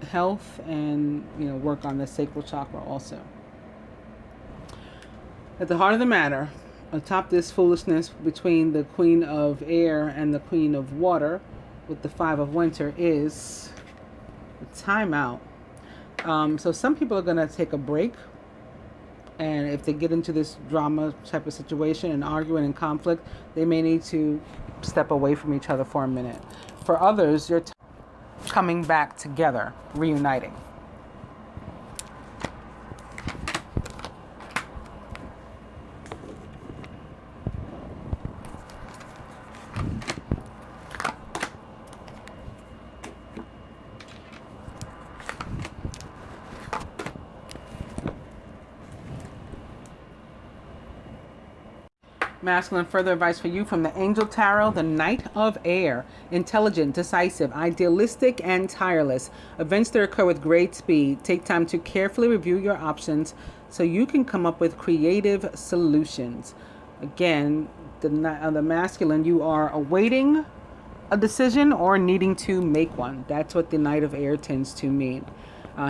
S1: health, and work on the sacral chakra also. At the heart of the matter, atop this foolishness between the Queen of Air and the Queen of Water with the 5 of Winter is the timeout. So some people are going to take a break, and if they get into this drama type of situation and arguing and conflict, they may need to step away from each other for a minute. For others, your coming back together, reuniting. Masculine, further advice for you from the Angel Tarot, the Knight of Air. Intelligent, decisive, idealistic, and tireless. Events that occur with great speed. Take time to carefully review your options so you can come up with creative solutions. Again, the masculine, you are awaiting a decision or needing to make one. That's what the Knight of Air tends to mean.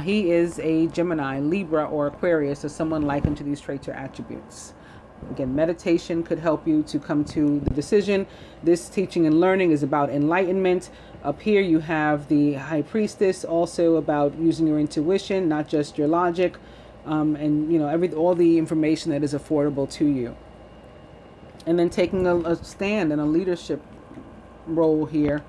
S1: He is a Gemini, Libra, or Aquarius, or someone likened to these traits or attributes. Again, meditation could help you to come to the decision. This teaching and learning is about enlightenment. Up here you have the High Priestess, also about using your intuition, not just your logic, and you know, all the information that is affordable to you. And then taking a stand and a leadership role here,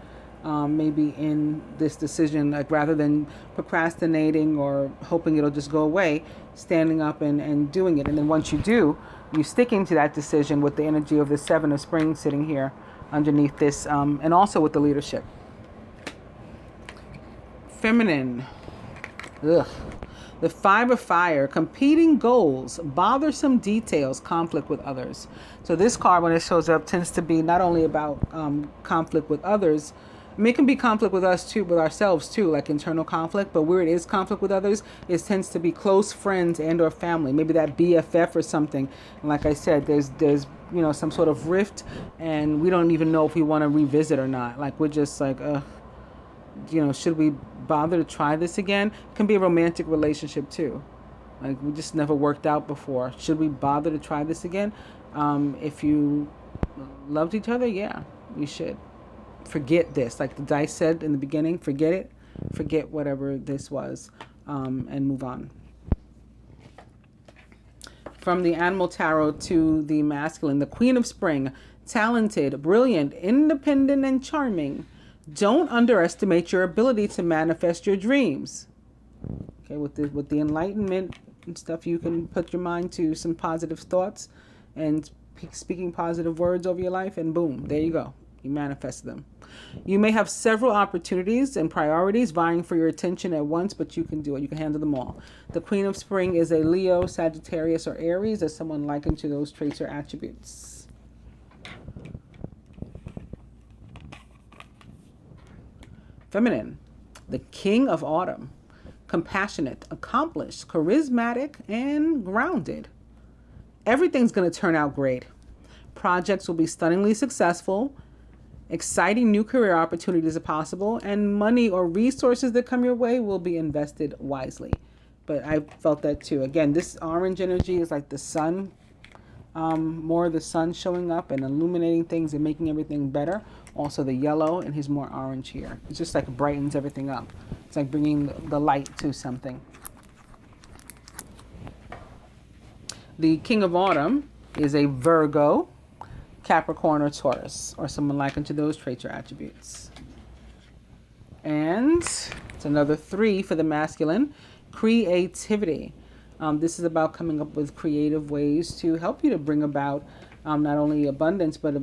S1: maybe in this decision, like rather than procrastinating or hoping it'll just go away, standing up and doing it. And then once you do, you sticking to that decision with the energy of the Seven of Spring sitting here underneath this, and also with the leadership. Feminine. Ugh. The Five of Fire, competing goals, bothersome details, conflict with others. So this card, when it shows up, tends to be not only about conflict with others. I mean, it can be conflict with us too, with ourselves too, like internal conflict. But where it is conflict with others, it tends to be close friends and or family. Maybe that BFF or something. And like I said, there's you know, some sort of rift, and we don't even know if we want to revisit or not. Like we're just like, you know, should we bother to try this again? It can be a romantic relationship too. Like we just never worked out before. Should we bother to try this again? If you loved each other, yeah, we should. Forget this. Like the dice said in the beginning, forget it. Forget whatever this was, and move on. From the Animal Tarot to the masculine, the Queen of Spring, talented, brilliant, independent, and charming. Don't underestimate your ability to manifest your dreams. Okay, with the enlightenment and stuff, you can put your mind to some positive thoughts and speaking positive words over your life, and boom, there you go. You manifest them. You may have several opportunities and priorities vying for your attention at once, but you can do it. You can handle them all. The Queen of Spring is a Leo, Sagittarius, or Aries, as someone likened to those traits or attributes. Feminine, the King of Autumn, compassionate, accomplished, charismatic, and grounded. Everything's going to turn out great. Projects will be stunningly successful. Exciting new career opportunities are possible, and money or resources that come your way will be invested wisely. But I felt that too. Again, this orange energy is like the sun, more of the sun showing up and illuminating things and making everything better. Also the yellow, and he's more orange here. It's just like brightens everything up. It's like bringing the light to something. The King of Autumn is a Virgo, Capricorn, or Taurus, or someone likened to those traits or attributes. And it's another 3 for the masculine, creativity. This is about coming up with creative ways to help you to bring about not only abundance, but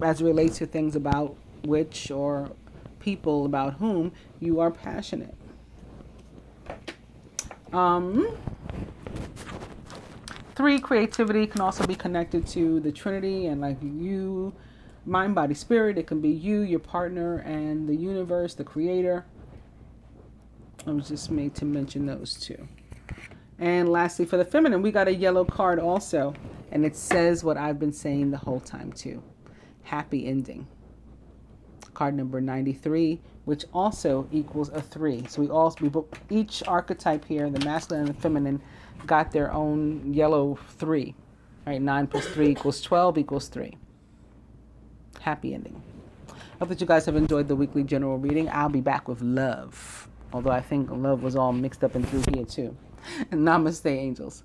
S1: as it relates to things about which or people about whom you are passionate. 3, creativity can also be connected to the Trinity and like you, mind, body, spirit. It can be you, your partner, and the universe, the creator. I was just made to mention those 2. And lastly, for the feminine, we got a yellow card also. And it says what I've been saying the whole time too. Happy ending. Card number 93, which also equals a 3. So each archetype here, the masculine and the feminine, got their own yellow 3. Right, 9 plus 3 equals 12 equals 3. Happy ending. Hope that you guys have enjoyed the weekly general reading. I'll be back with love. Although I think love was all mixed up and through here too. Namaste, angels.